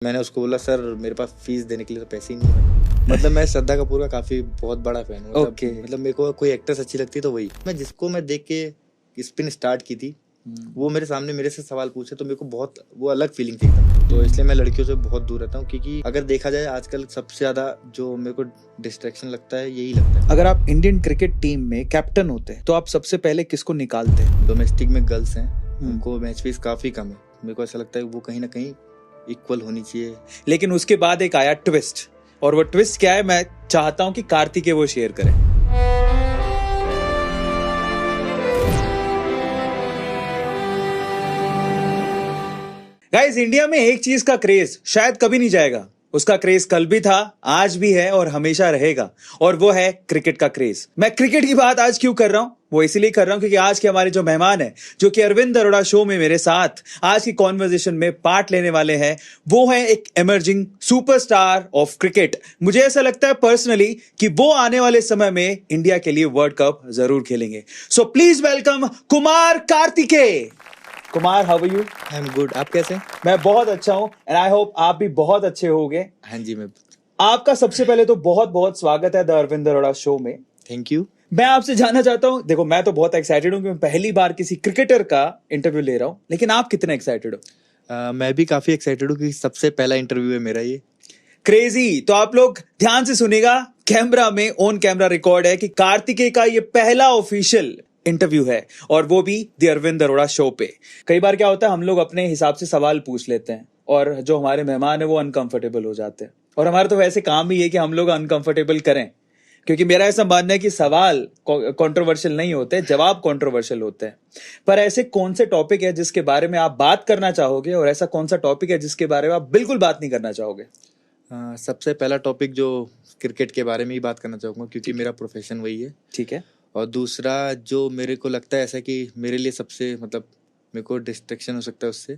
मैंने उसको बोला सर मेरे पास फीस देने के लिए तो पैसे ही नहीं है। मतलब मैं श्रद्धा कपूर का काफी बहुत बड़ा फैन हूँ। मतलब मेरे को कोई एक्ट्रेस अच्छी लगती है तो वही मैं जिसको मैं देख के स्पिन स्टार्ट की थी वो मेरे सामने मेरे से सवाल पूछे तो मेरे को बहुत वो अलग फीलिंग थी एकदम। तो इसलिए मैं लड़कियों से बहुत दूर रहता हूँ क्योंकि अगर देखा जाए आजकल सबसे ज्यादा जो मेरे को डिस्ट्रैक्शन लगता है यही लगता है। अगर आप इंडियन क्रिकेट टीम में कैप्टन होते हैं तो आप सबसे पहले किसको निकालते हैं? डोमेस्टिक में गर्ल्स हैं उनको मैच फीस काफी कम है। मेरे को ऐसा लगता है वो कहीं ना कहीं इक्वल होनी चाहिए। लेकिन उसके बाद एक आया ट्विस्ट, और वो ट्विस्ट क्या है मैं चाहता हूं कि कार्तिकेय वो शेयर करें। गाइस, इंडिया में एक चीज का क्रेज शायद कभी नहीं जाएगा। उसका क्रेज कल भी था, आज भी है और हमेशा रहेगा, और वो है क्रिकेट का क्रेज। मैं क्रिकेट की बात आज क्यों कर रहा हूं? वो इसलिए कर रहा हूं क्योंकि आज के हमारे जो मेहमान हैं, जो कि अरविंद अरोड़ा शो में मेरे साथ आज की कॉन्वर्सेशन में पार्ट लेने वाले हैं, वो है एक इमर्जिंग सुपरस्टार ऑफ क्रिकेट। मुझे ऐसा लगता है पर्सनली कि वो आने वाले समय में इंडिया के लिए वर्ल्ड कप जरूर खेलेंगे। So please welcome Kumar Kartikeya. Kumar, how are you? I am good. आप कैसे हैं? मैं बहुत अच्छा हूं एंड आई होप आप भी बहुत अच्छे होंगे। हाँ जी, मैं आपका सबसे पहले तो बहुत बहुत स्वागत है द अरविंद अरोड़ा शो में। Thank you. मैं आपसे जानना चाहता हूं, देखो मैं तो बहुत एक्साइटेड हूं कि मैं पहली बार किसी क्रिकेटर का इंटरव्यू ले रहा हूं, लेकिन आप कितने एक्साइटेड हो? मैं भी काफी एक्साइटेड हूँ कि सबसे पहला इंटरव्यू है मेरा ये। क्रेजी। तो आप लोग ध्यान से सुनेगा, कैमरा में ऑन कैमरा रिकॉर्ड है कि कार्तिकेय का ये पहला ऑफिशियल इंटरव्यू है, और वो भी द अरविंद अरोड़ा शो पे। कई बार क्या होता है, हम लोग अपने हिसाब से सवाल पूछ लेते हैं और जो हमारे मेहमान है वो अनकंफर्टेबल हो जाते हैं, और हमारा तो वैसे काम ही है कि हम लोग अनकंफर्टेबल करें, क्योंकि मेरा ऐसा मानना है कि सवाल कंट्रोवर्शियल नहीं होते, जवाब कंट्रोवर्शियल होते हैं। पर ऐसे कौन से टॉपिक है जिसके बारे में आप बात करना चाहोगे, और ऐसा कौन सा टॉपिक है जिसके बारे में आप बिल्कुल बात नहीं करना चाहोगे? सबसे पहला टॉपिक जो क्रिकेट के बारे में ही बात करना चाहूंगा क्योंकि मेरा प्रोफेशन वही है। ठीक है। और दूसरा जो मेरे को लगता है ऐसा कि मेरे लिए सबसे मतलब मेरे को डिस्ट्रैक्शन हो सकता है उससे,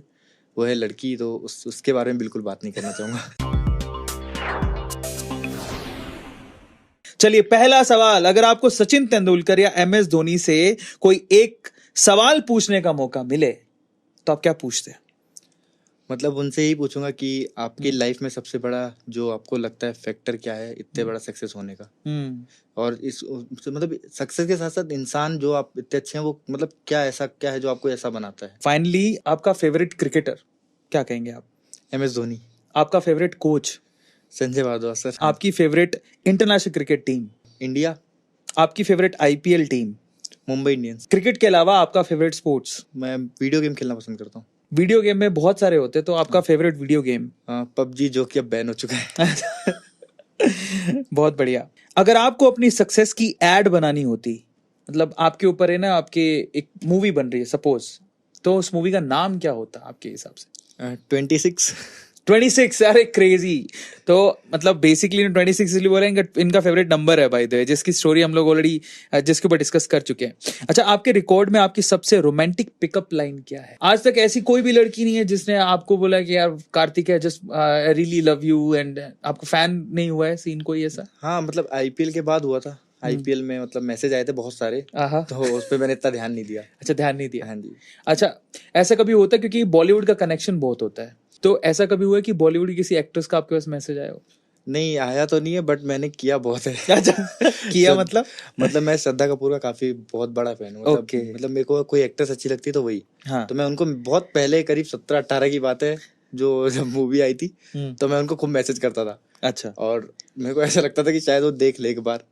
वो है लड़की। तो उसके बारे में बिल्कुल बात नहीं करना चाहूंगा। चलिए, पहला सवाल, अगर आपको सचिन तेंदुलकर या MS धोनी से कोई एक सवाल पूछने का मौका मिले तो आप क्या पूछते हैं? मतलब उनसे ही पूछूंगा कि आपकी लाइफ में सबसे बड़ा जो आपको लगता है फैक्टर क्या है इतने बड़ा सक्सेस होने का। और इस मतलब सक्सेस के साथ साथ इंसान जो आप इतने अच्छे हैं वो मतलब क्या ऐसा क्या है जो आपको ऐसा बनाता है। फाइनली, आपका फेवरेट क्रिकेटर क्या कहेंगे आप? MS धोनी। आपका favourite coach? Sanjay Bharadwaj sir. आपकी favourite international cricket team? India. आपकी favourite IPL team? Mumbai Indians. Cricket के अलावा आपका फेवरेट स्पोर्ट्स? मैं वीडियो गेम खेलना पसंद करता हूँ। वीडियो गेम में बहुत सारे होते हैं, तो आपका फेवरेट वीडियो गेम? PUBG, जो कि अब बैन हो चुका है। बहुत बढ़िया। अगर आपको अपनी सक्सेस की एड बनानी होती, मतलब आपके ऊपर है ना, आपके एक मूवी बन रही है सपोज, तो उस मूवी का नाम क्या होता आपके हिसाब से? 26। 26? अरे क्रेजी। तो मतलब बेसिकली 26 इसलिए बोलेंगे, इनका फेवरेट नंबर है बाय द वे, जिसकी स्टोरी हम लोग ऑलरेडी जिसके ऊपर डिस्कस कर चुके हैं। अच्छा, आपके रिकॉर्ड में आपकी सबसे रोमांटिक पिकअप लाइन क्या है? आज तक ऐसी कोई भी लड़की नहीं है जिसने आपको बोला कि यार कार्तिक है just I really love you, and आपको फैन नहीं हुआ है सीन कोई ऐसा? हाँ, मतलब IPL के बाद हुआ था। IPL में मतलब मैसेज आए थे बहुत सारे, तो उस पर मैंने इतना ध्यान नहीं दिया। अच्छा, ध्यान नहीं दिया। हाँ जी। अच्छा, ऐसा कभी होता है, क्योंकि बॉलीवुड का कनेक्शन बहुत होता है, तो ऐसा कभी हुआ है कि बॉलीवुड की किसी एक्ट्रेस का आपके पास मैसेज आया हो? नहीं आया तो नहीं है, बट मैंने किया बहुत है। किया मतलब मैं श्रद्धा कपूर का काफी बहुत बड़ा फैन हूँ। मतलब मेरे को कोई एक्ट्रेस अच्छी लगती है तो वही। हाँ। तो मैं उनको बहुत पहले करीब 17-18 की बात है, जो जब मूवी आई थी तो मैं उनको खूब मैसेज करता था। अच्छा। और मेरे को ऐसा लगता था कि शायद वो देख ले एक बार।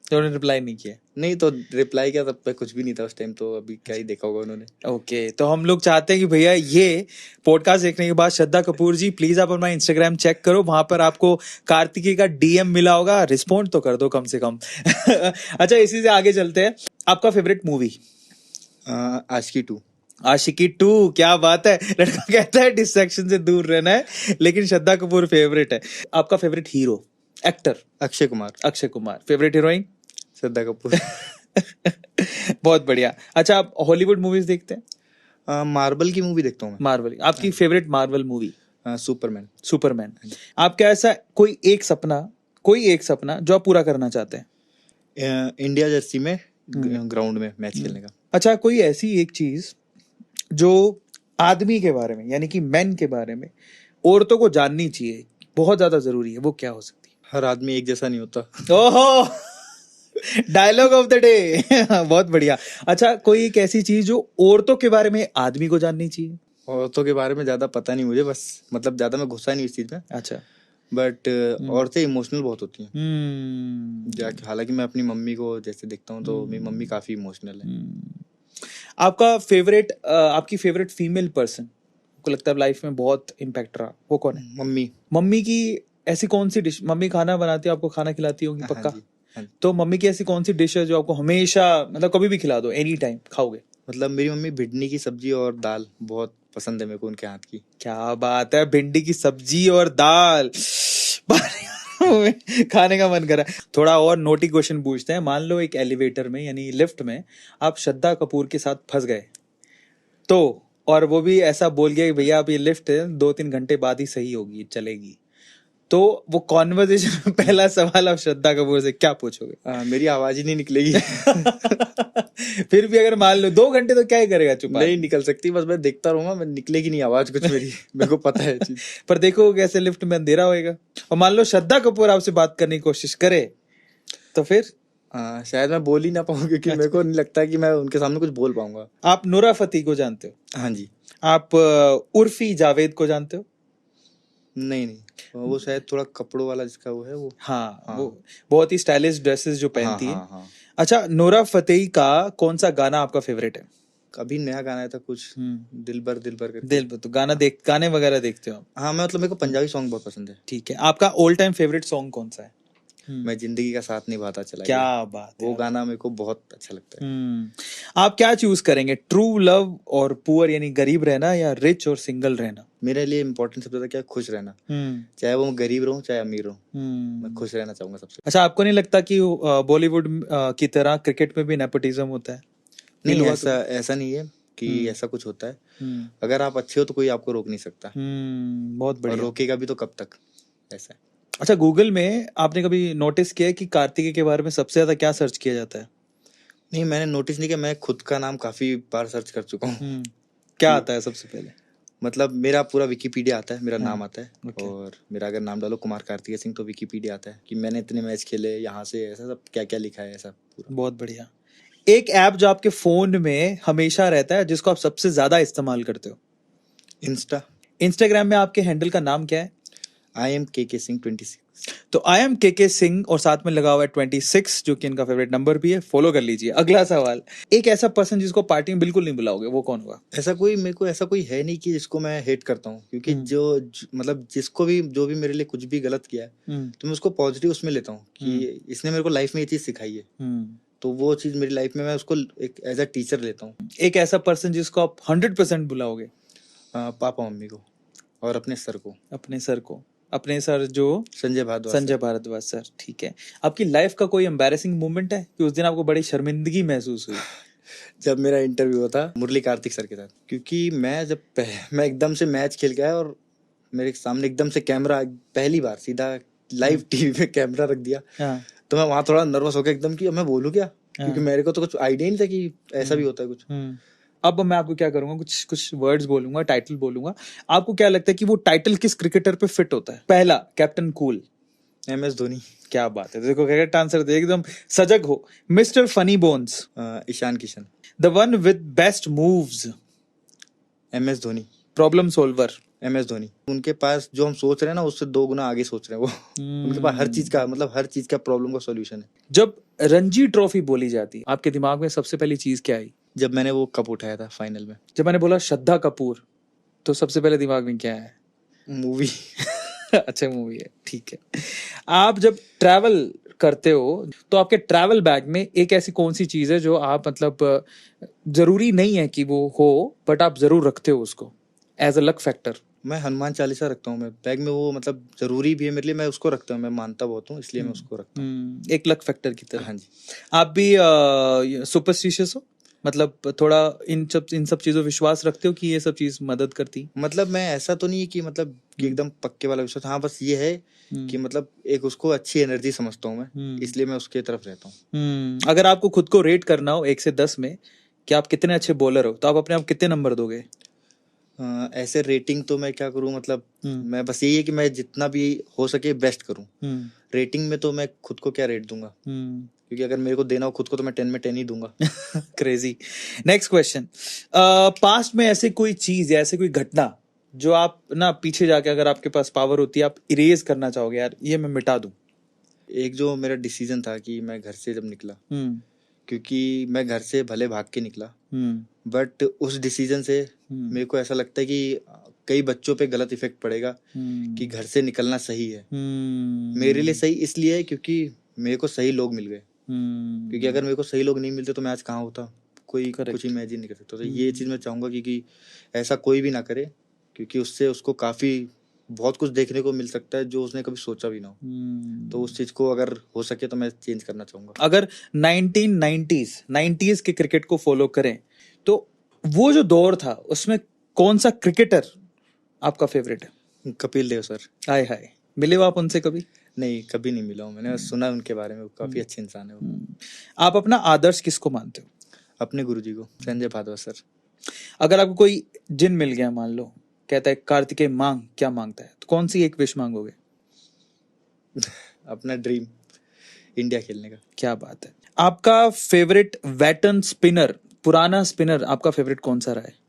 तो उन्होंने रिप्लाई नहीं किया? नहीं, तो रिप्लाई किया तब तक कुछ भी नहीं था उस टाइम, तो अभी क्या ही देखा होगा उन्होंने। ओके, तो हम लोग चाहते हैं कि भैया ये पॉडकास्ट देखने के बाद श्रद्धा कपूर जी प्लीज आप अपना इंस्टाग्राम चेक करो, वहां पर आपको कार्तिकेय का DM मिला होगा, रिस्पॉन्ड तो कर दो कम से कम। अच्छा, इसी से आगे चलते हैं। आपका फेवरेट मूवी? आशिकी 2। आशिकी 2, क्या बात है। लड़का कहता है डिस्ट्रैक्शन से दूर रहना है, लेकिन श्रद्धा कपूर फेवरेट है। आपका favourite hero, actor? Akshay Kumar. Akshay Kumar. Favourite heroine? Shraddha Kapoor. बहुत बढ़िया। अच्छा, आप हॉलीवुड मूवीज देखते हैं? मार्वल की मूवी देखता हूँ मैं। मार्वल? आपकी favourite Marvel movie? Superman. Superman. आपका ऐसा कोई एक सपना जो आप पूरा करना चाहते हैं? इंडिया जर्सी में ग्राउंड में मैच खेलने का। अच्छा, कोई ऐसी एक चीज जो आदमी के बारे में, यानी कि मैन के बारे में औरतों को जाननी चाहिए, बहुत ज्यादा जरूरी है, वो क्या हो सकती हर आदमी एक जैसा नहीं होता। है? ओहो, डायलॉग ऑफ द डे। बहुत बढ़िया। अच्छा, कोई एक ऐसी चीज जो औरतों के बारे में आदमी को जाननी चाहिए? औरतों के बारे में ज्यादा पता नहीं मुझे, बस मतलब ज्यादा मैं घुसा नहीं इस चीज में। अच्छा। बट औरतें इमोशनल बहुत होती हैं। हम्म। हालांकि मैं अपनी मम्मी को जैसे देखता हूँ तो मेरी मम्मी काफी इमोशनल है। आपका फेवरेट, आपकी फेवरेट फीमेल पर्सन को लगता है लाइफ में बहुत इम्पैक्ट रहा, वो कौन है? मम्मी। मम्मी की ऐसी कौन सी डिश, मम्मी खाना बनाती है, आपको खाना खिलाती होगी पक्का? हाँ जी, हाँ जी। तो मम्मी की ऐसी कौन सी डिश है जो आपको हमेशा, मतलब कभी भी खिला दो, एनी टाइम खाओगे? मतलब मेरी मम्मी भिंडी की सब्जी और दाल बहुत पसंद है मेरे को उनके हाथ की। क्या बात है, भिंडी की सब्जी और दाल। खाने का मन कर रहा है। थोड़ा और नोटी क्वेश्चन पूछते हैं। मान लो एक एलिवेटर में यानी लिफ्ट में आप श्रद्धा कपूर के साथ फंस गए, तो और वो भी ऐसा बोल गया कि भैया आप ये लिफ्ट 2-3 घंटे बाद ही सही होगी, चलेगी, तो वो कॉन्वर्जेशन में पहला सवाल आप श्रद्धा कपूर से क्या पूछोगे? मेरी आवाज ही नहीं निकलेगी। फिर भी अगर मान लो 2 घंटे, तो क्या ही करेगा? चुप नहीं निकल सकती, बस मैं देखता रहूंगा, मैं निकलेगी नहीं आवाज कुछ मेरी। मेरे को पता है चीज। पर देखो कैसे लिफ्ट में अंधेरा होएगा, और मान लो श्रद्धा कपूर आपसे बात करने की कोशिश करे, तो फिर शायद मैं बोल ही ना पाऊँ, क्योंकि मेरे को नहीं लगता कि मैं उनके सामने कुछ बोल पाऊंगा। आप नूरा फतेही को जानते हो? हाँ जी। आप उर्फी जावेद को जानते हो? नहीं, वो शायद थोड़ा कपड़ों वाला जिसका वो है वो। हाँ, हाँ। वो बहुत ही स्टाइलिश ड्रेसेस जो पहनती है। हाँ। अच्छा, नूरा फतेही का कौन सा गाना आपका फेवरेट है? अभी नया गाना आया था कुछ, दिल भर करके। दिल, तो गाने वगैरह देखते हो आप? हाँ, मैं मतलब मेरे को पंजाबी सॉन्ग बहुत पसंद है। ठीक है, आपका ऑल टाइम फेवरेट सॉन्ग कौन सा है? मैं जिंदगी का साथ निभाता चला क्या गया, बात है। वो गाना मेरे को बहुत अच्छा लगता है। आप क्या चूज करेंगे, ट्रू लव और पुअर यानी गरीब रहना, या रिच और सिंगल रहना? मेरे लिए इम्पोर्टेंट सबसे ज्यादा क्या है, खुश रहना। चाहे वो गरीब रहूं चाहे अमीर रहूं, मैं खुश रहना चाहूंगा सबसे। अच्छा, आपको नहीं लगता कि बॉलीवुड की तरह क्रिकेट में भी नेपोटिज्म होता है? नहीं, ऐसा नहीं है कि ऐसा कुछ होता है। अगर आप अच्छे हो तो कोई आपको रोक नहीं सकता। बहुत और बढ़िया। रोकेगा भी तो कब तक, ऐसा है। अच्छा, गूगल में आपने कभी नोटिस किया है कि कार्तिकेय के बारे में सबसे ज्यादा क्या सर्च किया जाता है? नहीं, मैंने नोटिस नहीं किया। मैं खुद का नाम काफी बार सर्च कर चुका हूँ। क्या आता है सबसे पहले? मतलब मेरा पूरा विकिपीडिया आता है, मेरा नाम आता है। और मेरा अगर नाम डालो कुमार कार्तिकेय सिंह तो विकिपीडिया आता है कि मैंने इतने मैच खेले यहाँ से, ऐसा सब क्या क्या लिखा है, ऐसा पूरा। बहुत बढ़िया। एक ऐप जो आपके फोन में हमेशा रहता है, जिसको आप सबसे ज्यादा इस्तेमाल करते हो? इंस्टाग्राम में आपके हैंडल का नाम क्या है? IM KK Singh 26। तो IM KK सिंह और साथ में लगा हुआ है 26, जो कि इनका फेवरेट नंबर भी है। फॉलो कर लीजिए। अगला सवाल, एक ऐसा पर्सन जिसको पार्टी में बिल्कुल नहीं बुलाओगे, वो कौन होगा? मेरे को ऐसा कोई है नहीं कि जिसको मैं हेट करता हूँ, क्योंकि मतलब जिसको भी जो भी मेरे लिए कुछ भी गलत किया है तो मैं उसको पॉजिटिव उसमें लेता हूँ कि इसने मेरे को लाइफ में ये चीज सिखाई है। तो वो चीज मेरी लाइफ में मैं उसको एक एज अ टीचर लेता हूँ। एक ऐसा पर्सन जिसको आप 100% बुलाओगे? पापा मम्मी को और अपने सर को। अपने सर जो संजय भारद्वाज सर। ठीक है। आपकी लाइफ का कोई एम्बैरेसिंग मोमेंट है कि उस दिन आपको बड़ी शर्मिंदगी महसूस हुई? जब मेरा इंटरव्यू हुआ था मुरली कार्तिक सर के साथ, क्योंकि मैं एकदम से मैच खेल गया और मेरे सामने एकदम से कैमरा, पहली बार सीधा लाइव टीवी पे कैमरा रख दिया। तो मैं वहां थोड़ा नर्वस हो गया एकदम कि मैं बोलूं क्या, क्योंकि मेरे को तो कुछ आइडिया नहीं था कि ऐसा भी होता है कुछ। अब मैं आपको क्या करूंगा, कुछ वर्ड्स बोलूंगा, टाइटल बोलूंगा। आपको क्या लगता है कि वो टाइटल किस क्रिकेटर पे फिट होता है? पहला, कैप्टन कूल, MS धोनी। क्या बात है, देखो करेक्ट आंसर दे, एकदम सजग हो। Mister funny bones, Ishan Kishan. The one with best moves, MS Dhoni. Problem solver, MS Dhoni. उनके पास जो हम सोच रहे हैं ना, उससे 2 गुना आगे सोच रहे हैं वो। उनके पास हर चीज का प्रॉब्लम का सॉल्यूशन है। जब रणजी ट्रॉफी बोली जाती है, आपके दिमाग में सबसे पहली चीज क्या आई? जब मैंने वो कप उठाया था फाइनल में। जब मैंने बोला श्रद्धा कपूर, तो सबसे पहले दिमाग में क्या है? मूवी। अच्छा, मूवी है, ठीक है। आप जब ट्रैवल करते हो तो आपके ट्रैवल बैग में एक ऐसी कौन सी चीज है जो आप, मतलब जरूरी नहीं है कि वो हो, बट आप जरूर रखते हो उसको एज अ लक फैक्टर? मैं हनुमान चालीसा रखता हूँ मैं बैग में, वो मतलब जरूरी भी है मेरे लिए, मैं उसको रखता हूँ, मैं मानता बहुत हूँ इसलिए मैं उसको रखता हूँ। एक लक फैक्टर की तरह। हाँ जी। आप भी सुपरस्टिशियस हो, मतलब थोड़ा इन सब चीजों विश्वास रखते हो कि ये सब चीज मदद करती? मतलब मैं ऐसा तो नहीं है कि मतलब कि एकदम पक्के वाला विश्वास। हाँ, बस ये है कि मतलब एक उसको अच्छी एनर्जी समझता हूँ मैं, इसलिए मैं उसके तरफ रहता हूँ। अगर आपको खुद को रेट करना हो 1 से 10 में कि आप कितने अच्छे बॉलर हो, तो आप अपने आप कितने नंबर दोगे? ऐसे रेटिंग तो मैं क्या करूं, मतलब मैं बस यही है कि मैं जितना भी हो सके बेस्ट करूं। रेटिंग में तो मैं खुद को क्या रेट दूंगा, क्योंकि अगर मेरे को देना हो खुद को तो मैं 10 में 10 ही दूंगा। क्रेजी। नेक्स्ट क्वेश्चन, पास्ट में ऐसे कोई चीज या ऐसे कोई घटना जो आप ना पीछे जाके अगर आपके पास पावर होती है आप इरेज करना चाहोगे, यार ये मैं मिटा दूं? एक जो मेरा डिसीजन था कि मैं घर से जब निकला, क्योंकि मैं घर से भले भाग के निकला, बट उस डिसीजन से मेरे को ऐसा लगता है कि कई बच्चों पे गलत इफेक्ट पड़ेगा कि घर से निकलना सही है। मेरे लिए सही इसलिए है क्योंकि मेरे को सही लोग मिल गए, क्योंकि अगर मेरे को सही लोग नहीं मिलते तो मैं आज कहाँ होता, कोई कुछ इमेजिन नहीं कर सकता। तो ये चीज मैं चाहूंगा कि ऐसा कोई भी ना करे, क्योंकि उससे उसको काफी बहुत कुछ देखने को मिल सकता है जो उसने कभी सोचा भी ना हो। तो उस चीज को अगर हो सके तो मैं चेंज करना चाहूंगा। अगर 1990s के क्रिकेट को फॉलो करें तो वो जो दौर था उसमें कौन सा क्रिकेटर आपका फेवरेट है? कपिल देव सर। हाय हाय, मिले हो आप उनसे कभी? नहीं, कभी नहीं मिला हूँ, मैंने सुना उनके बारे में, काफी अच्छे इंसान है वो। आप अपना आदर्श किसको मानते हो? अपने गुरुजी को, संजय भादवा सर। अगर आपको कोई जिन मिल गया, मान लो कहता है कार्तिकेय मांग, क्या मांगता है, तो कौन सी एक विश मांगोगे? अपना ड्रीम, इंडिया खेलने का। क्या बात है। आपका फेवरेट वेटर्न स्पिनर, पुराना स्पिनर आपका फेवरेट कौन सा रहा है?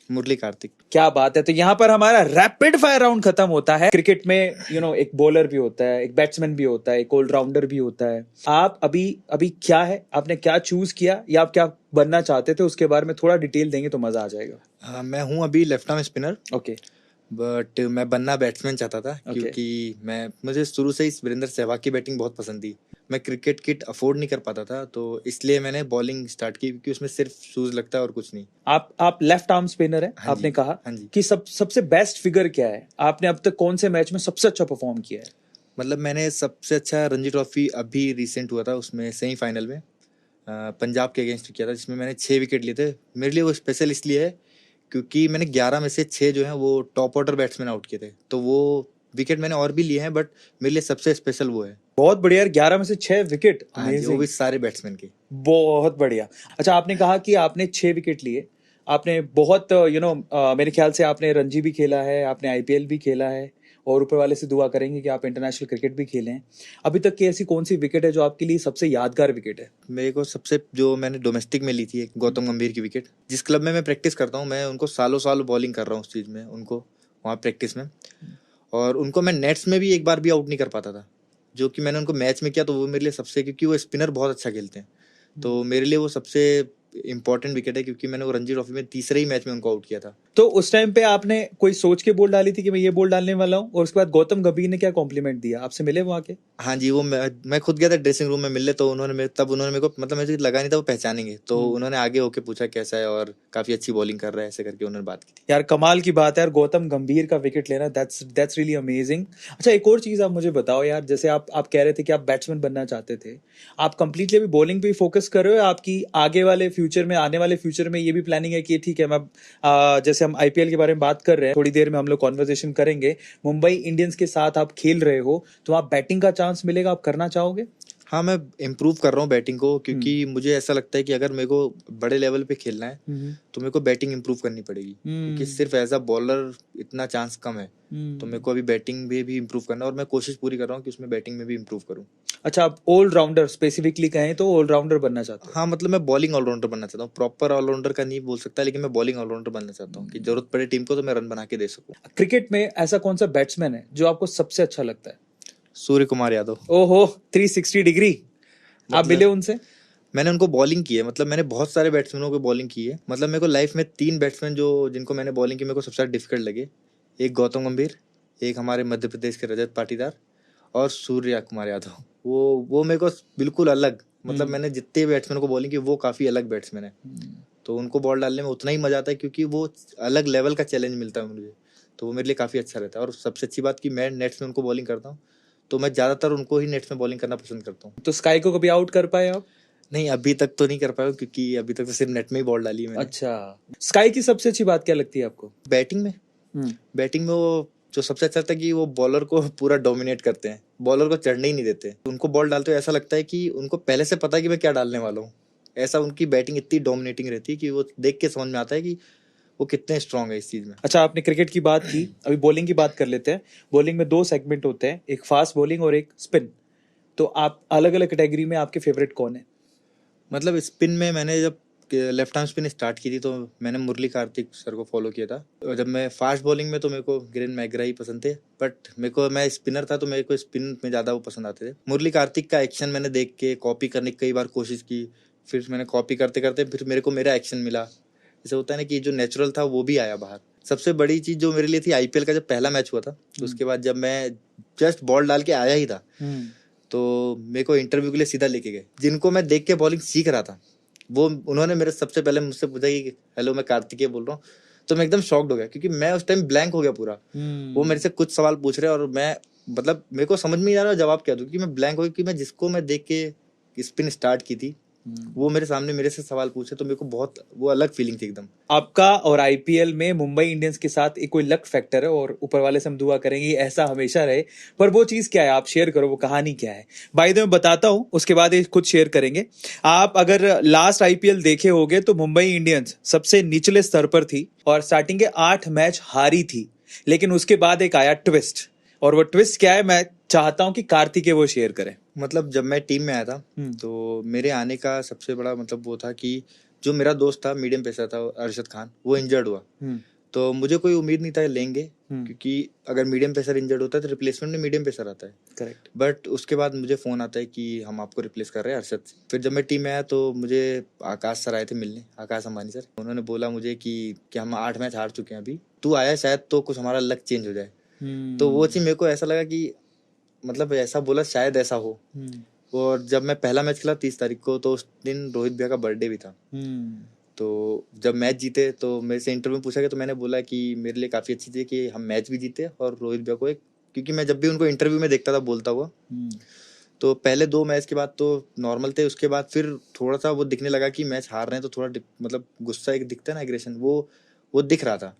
मुरली कार्तिक। क्या बात है। तो यहाँ पर हमारा रैपिड फायर राउंड खत्म होता है। क्रिकेट में एक बॉलर भी होता है, एक बैट्समैन भी होता है, एक ऑलराउंडर भी होता है। आप अभी क्या है, आपने क्या चूज किया या आप क्या बनना चाहते थे, उसके बारे में थोड़ा डिटेल देंगे तो मजा आ जाएगा। मैं हूँ अभी left arm spinner. Okay. But मैं बनना बैट्समैन चाहता था, क्योंकि मुझे शुरू से ही वीरेंद्र सहवाग की बैटिंग बहुत पसंद थी। मैं क्रिकेट किट अफोर्ड नहीं कर पाता था, तो इसलिए मैंने बॉलिंग स्टार्ट की, क्योंकि उसमें सिर्फ शूज लगता है और कुछ नहीं। आप लेफ्ट आर्म स्पिनर है। हाँ आपने कहा हाँ जी। कि सबसे बेस्ट फिगर क्या है, आपने अब तक कौन से मैच में सबसे अच्छा परफॉर्म किया है? मतलब मैंने सबसे अच्छा रणजी ट्रॉफी अभी रिसेंट हुआ था, उसमें सेमीफाइनल में पंजाब के अगेंस्ट किया था, जिसमें मैंने 6 विकेट लिए थे। मेरे लिए वो स्पेशल इसलिए है क्योंकि मैंने 11 में से 6 जो है वो टॉप ऑर्डर बैट्समैन आउट किए थे। तो वो विकेट मैंने और भी लिए हैं, बट मेरे लिए सबसे स्पेशल वो है। बहुत बढ़िया यार, 11 में से 6 विकेट, वो भी सारे बैट्समैन के। बहुत बढ़िया। अच्छा, आपने कहा कि आपने 6 विकेट लिए, आपने बहुत मेरे ख्याल से आपने रणजी भी खेला है, आपने आईपीएल भी खेला है, और ऊपर वाले से दुआ करेंगे कि आप इंटरनेशनल क्रिकेट भी खेलें। अभी तक की ऐसी कौन सी विकेट है जो आपके लिए सबसे यादगार विकेट है? मेरे को सबसे जो मैंने डोमेस्टिक में ली थी, एक गौतम गंभीर की विकेट। जिस क्लब में मैं प्रैक्टिस करता हूँ, मैं उनको सालों साल बॉलिंग कर रहा हूँ उस चीज में, उनको वहाँ प्रैक्टिस में, और उनको मैं नेट्स में भी एक बार भी आउट नहीं कर पाता था। जो कि मैंने उनको मैच में किया, तो वो मेरे लिए सबसे, क्योंकि वो स्पिनर बहुत अच्छा खेलते हैं, तो मेरे लिए वो सबसे इंपॉर्टेंट विकेट है, क्योंकि मैंने वो रणजी ट्रॉफी में तीसरे ही मैच में उनको आउट किया था। तो उस टाइम पे आपने कोई सोच के बॉल डाली थी कि मैं ये बॉल डालने वाला हूँ, और उसके बाद गौतम गंभीर ने क्या कॉम्प्लीमेंट दिया, आपसे मिले वहां के? हाँ जी, वो मैं खुद गया था ड्रेसिंग रूम में मिलने, तो उन्होंने मेरे को, मतलब मुझे लगा नहीं था वो पहचानेंगे, तो उन्होंने आगे होके पूछा कैसा है और काफी अच्छी बॉलिंग कर रहा है, ऐसे करके उन्होंने बात की थी। यार कमाल की बात है यार, गौतम गंभीर का विकेट लेना, दैट्स रियली अमेजिंग। अच्छा, एक और चीज आप मुझे बताओ यार, जैसे आप कह रहे थे कि आप बैट्समैन बनना चाहते थे, आप कंप्लीटली अभी बॉलिंग पे फोकस कर रहे हो, आपकी आगे वाले फ्यूचर में, आने वाले फ्यूचर में ये भी प्लानिंग है कि ठीक है, मैं जैसे हम आईपीएल के बारे में बात कर रहे हैं, थोड़ी देर में हम लोग कॉन्वर्सेशन करेंगे, मुंबई इंडियंस के साथ आप खेल रहे हो, तो आप बैटिंग का चांस मिलेगा, आप करना चाहोगे? हाँ, मैं इम्प्रूव कर रहा हूँ बैटिंग को, क्योंकि मुझे ऐसा लगता है कि अगर मेरे को बड़े लेवल पे खेलना है तो मेरे को बैटिंग इम्प्रूव करनी पड़ेगी, क्योंकि सिर्फ एज अ बॉलर इतना चांस कम है। तो मेरे को अभी बैटिंग में भी इम्प्रूव करना है, और मैं कोशिश पूरी कर रहा हूँ कि उसमें बैटिंग में भी इम्प्रूव करूँ। अच्छा, आप ऑलराउंडर स्पेसिफिकली कहें तो ऑलराउंडर बनना चाहते हो? हाँ, मतलब मैं बॉलिंग ऑलराउंडर बनना चाहता हूँ, प्रॉपर ऑलराउंडर का नहीं बोल सकता, लेकिन मैं बॉलिंग ऑलराउंडर बनना चाहता हूँ कि जरूरत पड़े टीम को तो मैं रन बना के दे सकूँ। क्रिकेट में ऐसा कौन सा बैट्समैन है जो आपको सबसे अच्छा लगता है? सूर्य कुमार यादव। ओहो, 360 डिग्री। आप मिले उनसे? मैंने उनको बॉलिंग की है, मतलब मैंने बहुत सारे बैट्समैनों को बॉलिंग की है। मतलब मेरे को लाइफ में 3 बैट्समैन जिनको मैंने बॉलिंग की, मेरे को सबसे ज्यादा डिफिकल्ट लगे। एक गौतम गंभीर, एक हमारे मध्य प्रदेश के रजत पाटीदार, और सूर्य कुमार यादव। वो मेरे को बिल्कुल अलग, मतलब मैंने जितने बैट्समैन को बॉलिंग की वो काफी अलग बैट्समैन है, तो उनको बॉल डालने में उतना ही मजा आता है, क्योंकि वो अलग लेवल का चैलेंज मिलता है मुझे, तो वो मेरे लिए काफी अच्छा रहता है। और सबसे अच्छी बात कि मैं नेट्स में उनको बॉलिंग करता हूँ, तो मैं ज्यादातर उनको ही नेट्स में बॉलिंग करना पसंद करता हूँ। तो स्काई को कभी आउट कर पाए आप? नहीं, अभी तक तो नहीं कर पाया, क्योंकि अभी तक तो सिर्फ नेट में ही बॉल डाली है मैंने। अच्छा, स्काई की सबसे अच्छी बात क्या लगती है आपको? बैटिंग में वो जो सबसे अच्छा लगता है कि वो बॉलर को पूरा डोमिनेट करते हैं, बॉलर को चढ़ने ही नहीं देते। उनको बॉल डालते हुए ऐसा लगता है कि उनको पहले से पता है कि मैं क्या डालने वाला हूँ। ऐसा उनकी बैटिंग इतनी डोमिनेटिंग रहती है कि वो देख के समझ में आता है कि वो कितने स्ट्रांग है इस चीज में। अच्छा, आपने क्रिकेट की बात की, अभी बॉलिंग की बात कर लेते हैं। बॉलिंग में 2 सेगमेंट होते हैं, एक फास्ट बॉलिंग और एक स्पिन। तो आप अलग अलग कैटेगरी में आपके फेवरेट कौन है? मतलब स्पिन में मैंने जब लेफ्ट आर्म स्पिन स्टार्ट की थी तो मैंने मुरली कार्तिक सर को फॉलो किया था। और जब मैं फास्ट बॉलिंग में तो मेरे को ग्रेन मैगरा ही पसंद थे, बट मैं स्पिनर था तो मेरे को स्पिन में ज़्यादा वो पसंद आते थे। मुरली कार्तिक का एक्शन मैंने देख के कॉपी करने की कई बार कोशिश की, फिर मैंने कॉपी करते करते फिर मेरे को मेरा एक्शन मिला। जैसे होता है ना कि जो नेचुरल था वो भी आया बाहर। सबसे बड़ी चीज़ जो मेरे लिए थी आईपीएल का जब पहला मैच हुआ था, तो उसके बाद जब मैं जस्ट बॉल डाल के आया ही था तो मेरे को इंटरव्यू के लिए सीधा लेके गए। जिनको मैं देख के बॉलिंग सीख रहा था वो उन्होंने मेरे सबसे पहले मुझसे पूछा कि हेलो मैं कार्तिकेय बोल रहा हूँ। तो मैं एकदम शॉक्ड हो गया क्योंकि मैं उस टाइम ब्लैंक हो गया पूरा। वो मेरे से कुछ सवाल पूछ रहे हैं और मैं मतलब मेरे को समझ में नहीं आ रहा जवाब क्या दूं, क्योंकि मैं ब्लैंक हो गया। कि मैं जिसको मैं देख के स्पिन स्टार्ट की थी वो मेरे सामने मेरे से सवाल पूछे तो मेरे को बहुत वो अलग फीलिंग थी एकदम। आपका और आईपीएल में मुंबई इंडियंस के साथ एक कोई लक फैक्टर है और ऊपर वाले से हम दुआ करेंगे ऐसा हमेशा रहे, पर वो चीज क्या है आप शेयर करो, वो कहानी क्या है? बाय द वे मैं बताता हूं, उसके बाद ये खुद शेयर करेंगे। आप अगर लास्ट आईपीएल देखे होंगे तो मुंबई इंडियंस सबसे निचले स्तर पर थी और स्टार्टिंग के 8 मैच हारी थी, लेकिन उसके बाद एक आया ट्विस्ट, और वो ट्विस्ट क्या है मैं चाहता हूं कि कार्तिकेय वो शेयर करें। मतलब जब मैं टीम में आया था तो मेरे आने का सबसे बड़ा मतलब वो था कि जो मेरा दोस्त था मीडियम पेसर था अरशद खान, वो इंजर्ड हुआ। तो मुझे कोई उम्मीद नहीं था लेंगे, क्योंकि अगर मीडियम पेसर इंजर्ड होता है तो रिप्लेसमेंट में मीडियम पेसर आता है। करेक्ट। बट उसके बाद मुझे फोन आता है कि हम आपको रिप्लेस कर रहे हैं अरशद से। फिर जब मैं टीम में आया तो मुझे आकाश सर आए थे मिलने, आकाश अंबानी सर। उन्होंने बोला मुझे कि हम 8 मैच हार चुके हैं, अभी तू आया शायद तो कुछ हमारा लक चेंज हो जाए। तो वो चीज मेरे को ऐसा लगा कि मतलब ऐसा बोला शायद ऐसा हो। और जब मैं पहला मैच खेला 30 तारीख को, तो उस दिन रोहित भैया का बर्थडे भी था। तो जब मैच जीते तो मेरे से इंटरव्यू में पूछा गया तो मैंने बोला कि मेरे लिए काफी अच्छी चीज है कि हम मैच भी जीते और रोहित भैया को एक, क्योंकि मैं जब भी उनको इंटरव्यू में देखता था बोलता हुआ, तो पहले 2 मैच के बाद तो नॉर्मल थे, उसके बाद फिर थोड़ा सा वो दिखने लगा कि मैच हार रहे हैं तो थोड़ा मतलब गुस्सा एक दिखता है ना, एग्रेशन, वो दिख रहा था।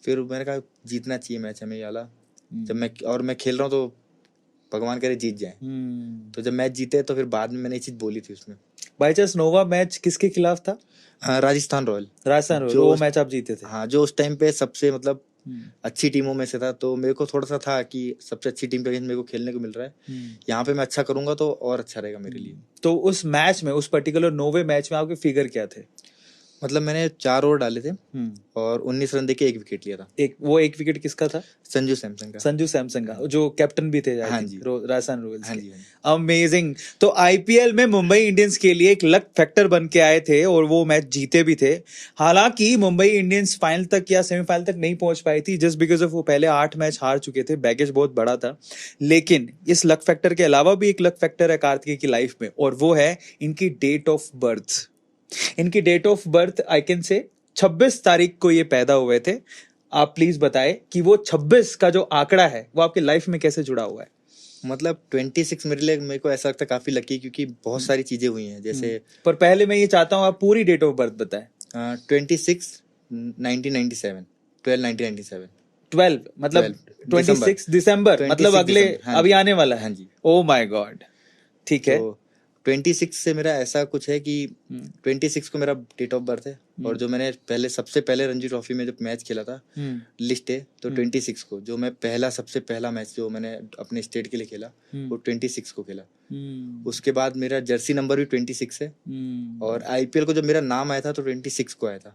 फिर मैंने कहा जीतना चाहिए मैच हमें, ये वाला। जब मैं खेल रहा हूँ तो भगवान करे जीत जाए। तो जब मैच जीते तो फिर बाद में मैंने ये चीज बोली थी उसमें। बाई चांस नोवा मैच किसके खिलाफ था? राजस्थान रॉयल। जो वो मैच आप जीते थे। हाँ, जो उस टाइम पे सबसे मतलब अच्छी टीमों में से था, तो मेरे को थोड़ा सा था कि सबसे अच्छी टीम के अगेंस्ट मेरे को खेलने को मिल रहा है, यहाँ पे मैं अच्छा करूंगा तो और अच्छा रहेगा मेरे लिए। तो उस मैच में, उस पर्टिकुलर नोवे मैच में आपके फिगर क्या थे? मतलब मैंने 4 ओवर डाले थे और 19 रन देके 1 विकेट लिया था। एक विकेट किसका था? संजू सैमसन का। संजू सैमसन का, जो कैप्टन भी थे हाँ जी, राजस्थान रॉयल्स हाँ के। जी। अमेजिंग। तो आईपीएल में मुंबई इंडियंस के लिए एक लक फैक्टर बन के आए थे और वो मैच जीते भी थे। हालांकि मुंबई इंडियंस फाइनल तक या सेमीफाइनल तक नहीं पहुंच पाई थी, जस्ट बिकॉज ऑफ वो पहले 8 मैच हार चुके थे, बैगेज बहुत बड़ा था। लेकिन इस लक फैक्टर के अलावा भी एक लक फैक्टर है कार्तिकेय की लाइफ में, और वो है इनकी डेट ऑफ बर्थ। इनकी date of birth I can say 26 तारीख को ये पैदा हुए थे। आप प्लीज बताएं कि वो 26 का जो आंकड़ा है वो आपकी लाइफ में कैसे जुड़ा हुआ है? मतलब 26 मेरे को ऐसा लगता है काफी लकी, क्योंकि बहुत सारी चीजें हुई हैं जैसे। पर पहले मैं ये चाहता हूं आप पूरी डेट ऑफ बर्थ बताएं। 26 1997 12 1997 12 मतलब 26 दिसंबर, मतलब अगले अभी आने वाला है। हाँ जी। ओ माय गॉड, ठीक है। 26 से मेरा ऐसा कुछ है कि 26 को मेरा डेट ऑफ बर्थ है, और जो मैंने सबसे पहले रणजी ट्रॉफी में जब मैच खेला था लिस्ट है तो 26 को, जो मैं सबसे पहला मैच जो मैंने अपने स्टेट के लिए खेला वो 26 को खेला। उसके बाद मेरा जर्सी नंबर भी 26 है, और आईपीएल को जब मेरा नाम आया था तो 26 को आया था।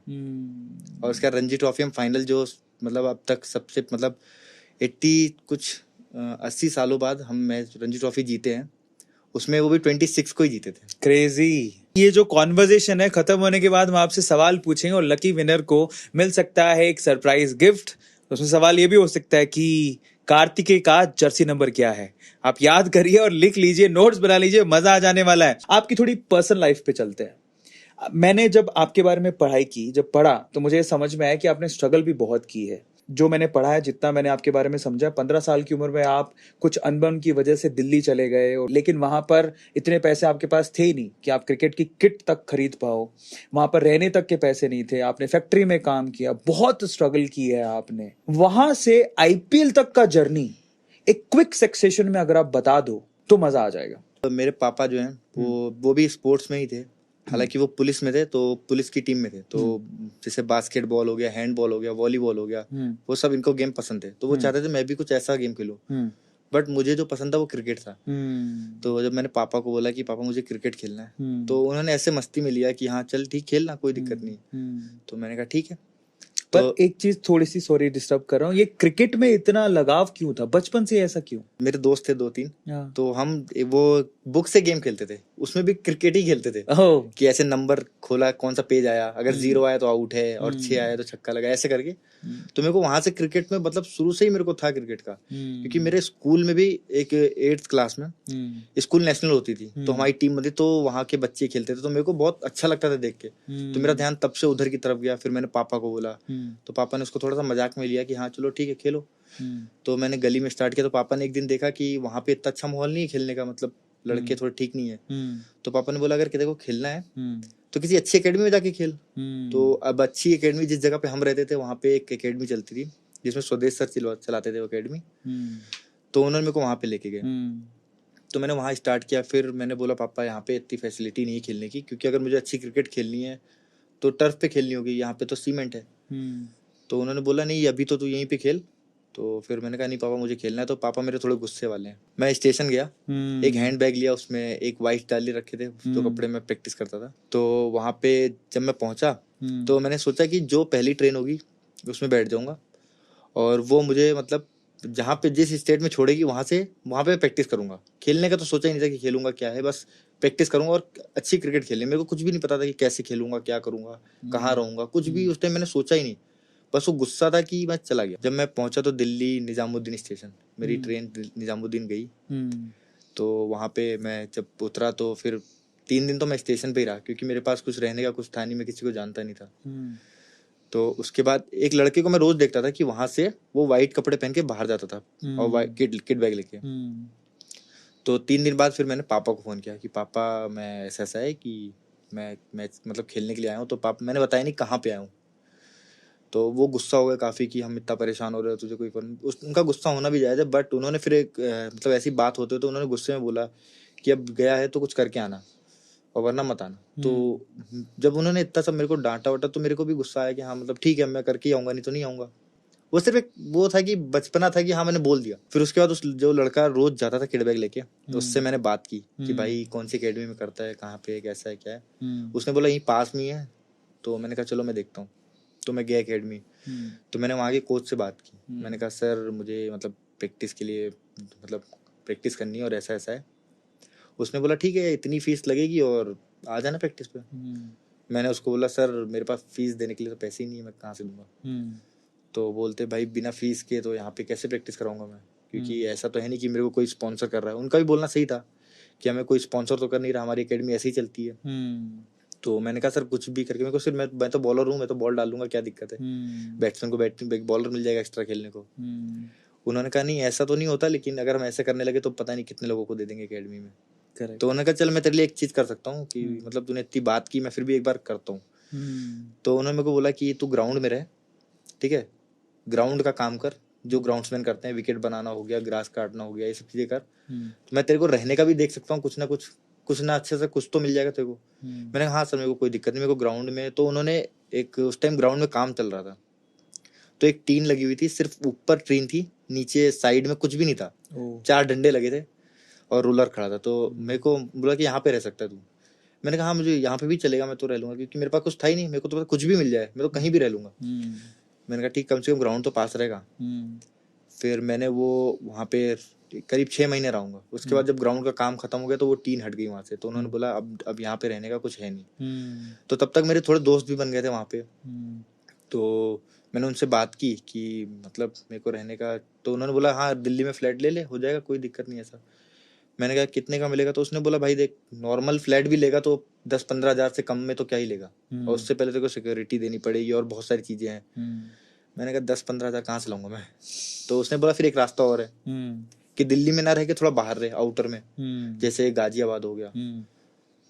और उसका रणजी ट्रॉफी हम फाइनल जो मतलब अब तक सबसे मतलब 80 सालों बाद हम मैच रणजी ट्रॉफी जीते हैं, उसमें वो भी 26 को ही जीते थे। क्रेजी। ये जो कॉन्वर्जेशन है खत्म होने के बाद हम आपसे सवाल पूछेंगे और लकी विनर को मिल सकता है एक सरप्राइज गिफ्ट। उसमें सवाल ये भी हो सकता है कि कार्तिकेय का जर्सी नंबर क्या है। आप याद करिए और लिख लीजिए, नोट्स बना लीजिए, मजा आ जाने वाला है। आपकी थोड़ी पर्सनल लाइफ पे चलते हैं। मैंने जब आपके बारे में पढ़ाई की, जब पढ़ा तो मुझे समझ में आया कि आपने स्ट्रगल भी बहुत की है। जो मैंने पढ़ा है, जितना मैंने आपके बारे में समझा, 15 साल की उम्र में आप कुछ अनबन की वजह से दिल्ली चले गए, लेकिन वहां पर इतने पैसे आपके पास थे ही नहीं कि आप क्रिकेट की किट तक खरीद पाओ। वहां पर रहने तक के पैसे नहीं थे, आपने फैक्ट्री में काम किया, बहुत स्ट्रगल की है आपने। वहां से आईपीएल तक का जर्नी एक क्विक सेक्सेशन में अगर आप बता दो तो मजा आ जाएगा। तो मेरे पापा जो हैं वो भी स्पोर्ट्स में ही थे, हालांकि वो पुलिस में थे, तो पुलिस की टीम में थे, तो जैसे बास्केटबॉल हो गया, हैंडबॉल हो गया, वॉलीबॉल हो गया, वो सब इनको गेम पसंद थे, तो वो चाहते थे मैं भी कुछ ऐसा गेम खेलूं। बट मुझे जो पसंद था वो क्रिकेट था। तो जब मैंने पापा को बोला कि पापा मुझे क्रिकेट खेलना है, तो उन्होंने ऐसे मस्ती में लिया कि हाँ चल ठीक, खेलना, कोई दिक्कत नहीं। तो मैंने कहा ठीक है। पर एक चीज थोड़ी सी, सॉरी डिस्टर्ब कर रहा हूँ, ये क्रिकेट में इतना लगाव क्यों था बचपन से, ऐसा क्यों? मेरे दोस्त थे 2-3, तो हम वो बुक से गेम खेलते थे, उसमें भी क्रिकेट ही खेलते थे कि ऐसे नंबर खोला, कौन सा पेज आया, अगर 0 आया तो आउट है, और 6 आया तो छक्का लगा, ऐसे करके। तो मेरे को वहां से क्रिकेट में मतलब शुरू से ही मेरे को था क्रिकेट का, क्योंकि मेरे स्कूल में भी एक 8th क्लास में स्कूल नेशनल होती थी, तो हमारी टीम बनी, तो वहां के बच्चे खेलते थे, तो मेरे को बहुत अच्छा लगता था देख के। तो मेरा ध्यान तब से उधर की तरफ गया। फिर मैंने पापा को बोला, तो पापा ने उसको थोड़ा सा मजाक में लिया कि हाँ चलो ठीक है खेलो। तो मैंने गली में स्टार्ट किया, तो पापा ने एक दिन देखा कि वहां पे इतना अच्छा माहौल नहीं है खेलने का, मतलब लड़के थोड़े ठीक नहीं है। तो पापा ने बोला अगर किसी को खेलना है तो किसी अच्छी एकेडमी में जाके खेल। तो अब अच्छी एकेडमी, जिस जगह पे हम रहते थे वहां पे एक एकेडमी चलती थी जिसमें स्वदेश सर चलाते थे वो एकेडमी। तो उन्होंने मेरे को वहां पे लेके गए, तो मैंने वहां स्टार्ट किया। फिर मैंने बोला पापा यहाँ पे इतनी फैसिलिटी नहीं है खेलने की, क्योंकि अगर मुझे अच्छी क्रिकेट खेलनी है तो टर्फ पे खेलनी होगी, यहाँ पे तो सीमेंट है। तो उन्होंने बोला नहीं अभी तो तू यहीं पे खेल। तो फिर मैंने कहा नहीं पापा मुझे खेलना है। तो पापा मेरे थोड़े गुस्से वाले हैं। मैं स्टेशन गया, एक हैंड बैग लिया, उसमें एक वाइट डाली रखे थे, जो कपड़े में प्रैक्टिस करता था। तो वहां पे जब मैं पहुंचा तो मैंने सोचा कि जो पहली ट्रेन होगी उसमें बैठ जाऊंगा, और वो मुझे मतलब जहाँ पे जिस स्टेट में छोड़ेगी वहां पे प्रैक्टिस करूंगा। खेलने का तो सोचा ही नहीं था कि खेलूंगा क्या है, बस प्रैक्टिस करूंगा और अच्छी क्रिकेट खेलनी। मेरे को कुछ भी नहीं पता था कि कैसे खेलूंगा, क्या करूंगा, कहाँ रहूंगा, कुछ भी उस टाइम मैंने सोचा ही नहीं। बस वो गुस्सा था कि मैं चला गया। जब मैं पहुंचा तो दिल्ली निजामुद्दीन स्टेशन, मेरी ट्रेन निजामुद्दीन गई। तो वहां पे मैं जब उतरा तो फिर 3 दिन तो मैं स्टेशन पे ही रहा, क्योंकि मेरे पास कुछ रहने का कुछ था नहीं, मैं किसी को जानता नहीं था। तो उसके बाद एक लड़के को मैं रोज देखता था कि वहां से वो वाइट कपड़े पहन के बाहर जाता था और किड बैग लेके। तो 3 दिन बाद फिर मैंने पापा को फोन किया कि पापा मैं ऐसा है कि मैं मतलब खेलने के लिए आया हूँ। तो पापा, मैंने बताया नहीं कहाँ पे आया हूँ। तो वो गुस्सा हो गया काफी कि हम इतना परेशान हो रहे हो, तुझे कोई उनका गुस्सा होना भी जायज है। बट उन्होंने फिर एक मतलब ऐसी बात होते तो उन्होंने गुस्से में बोला कि अब गया है तो कुछ करके आना और वरना मत आना। तो जब उन्होंने इतना सब मेरे को डांटा वाटा तो मेरे को भी गुस्सा आया कि हाँ मतलब ठीक है मैं करके ही आऊंगा, नहीं तो नहीं आऊंगा। वो सिर्फ एक वो था कि बचपना था कि हाँ मैंने बोल दिया। फिर उसके बाद उस जो लड़का रोज जाता था किड बैग लेके, तो उससे मैंने बात की कि भाई कौन सी अकेडमी में करता है, कहाँ पे, कैसा है, क्या है। उसने बोला यहीं पास में ही है। तो मैंने कहा चलो मैं देखता हूँ। तो मैं गया अकेडमी। तो मैंने वहाँ के कोच से बात की। मैंने कहा सर मुझे मतलब प्रैक्टिस के लिए मतलब प्रैक्टिस करनी है और ऐसा ऐसा है। उसने बोला ठीक है इतनी फीस लगेगी और आ जाना प्रैक्टिस पे। मैंने उसको बोला सर मेरे पास फीस देने के लिए तो पैसे ही नहीं है, मैं कहाँ से दूंगा। तो बोलते भाई बिना फीस के तो यहाँ पे कैसे प्रैक्टिस कराऊंगा मैं, क्योंकि ऐसा तो है नहीं कि मेरे को कोई स्पॉन्सर कर रहा है। उनका भी बोलना सही था कि हमें कोई स्पॉन्सर तो कर नहीं रहा, हमारी एकेडमी ऐसी ही चलती है। तो मैंने कहा सर कुछ भी करके मेरे को सिर्फ मैं तो बॉलर हूँ, मैं तो बॉल डाल लूंगा, क्या दिक्कत है। बैट्समैन को बैटिंग बॉलर मिल जाएगा एक्स्ट्रा खेलने को। उन्होंने कहा नहीं ऐसा तो नहीं होता, लेकिन अगर हम ऐसा करने लगे तो पता नहीं कितने लोगों को दे देंगे एकेडमी में। तो उन्होंने कहा चल मैं तेरे लिए एक चीज कर सकता हूँ कि मतलब तूने इतनी बात की, मैं फिर भी एक बार करता हूँ। तो उन्होंने मेरे को बोला कि तू ग्राउंड में रह, ठीक है, ग्राउंड का काम कर जो ग्राउंडसमैन करते हैं, विकेट बनाना हो गया, ग्रास काटना हो गया, ये सब चीजें कर। तो मैं तेरे को रहने का भी देख सकता हूँ, कुछ ना अच्छे से कुछ तो मिल जाएगा तेरे को। मैंने कहा हाँ सर मेरे को कोई दिक्कत नहीं, मेरे को ग्राउंड में। तो उन्होंने एक उस टाइम ग्राउंड में काम चल रहा था, तो एक टीन लगी हुई थी, सिर्फ ऊपर टीन थी, नीचे साइड में कुछ भी नहीं था। 4 डंडे लगे थे और रूलर खड़ा था। तो मेरे को बोला कि यहाँ पे रह सकता है तू। मैंने कहा हाँ मुझे यहाँ पे भी चलेगा, मैं तो रह लूंगा, क्योंकि मेरे पास कुछ था ही नहीं। मेरे को तो कुछ भी मिल जाए मैं तो कहीं भी रह लूंगा। मैंने कहा ठीक, कम से कम ग्राउंड तो पास रहेगा। फिर मैंने वो वहाँ पे करीब 6 महीने रहूंगा। उसके बाद जब ग्राउंड का काम खत्म हो गया तो वो टीन हट गई वहां से। तो उन्होंने बोला अब यहाँ पे रहने का कुछ है नहीं। तो तब तक मेरे थोड़े दोस्त भी बन गए थे वहाँ पे। तो मैंने उनसे बात की कि मतलब मेरे को रहने का। तो उन्होंने बोला हाँ दिल्ली में फ्लैट ले ले, हो जाएगा, कोई दिक्कत नहीं ऐसा। मैंने कहा कितने का मिलेगा। तो उसने बोला भाई देख नॉर्मल फ्लैट भी लेगा तो 10-15 हजार से कम में तो क्या ही लेगा, और उससे पहले तेरे को सिक्योरिटी देनी पड़ेगी और बहुत सारी चीजें हैं। मैंने कहा 10-15 हजार कहाँ से लाऊंगा मैं। तो उसने बोला फिर एक रास्ता और है कि दिल्ली में ना रह के थोड़ा बाहर रहे, आउटर में, जैसे गाजियाबाद हो गया।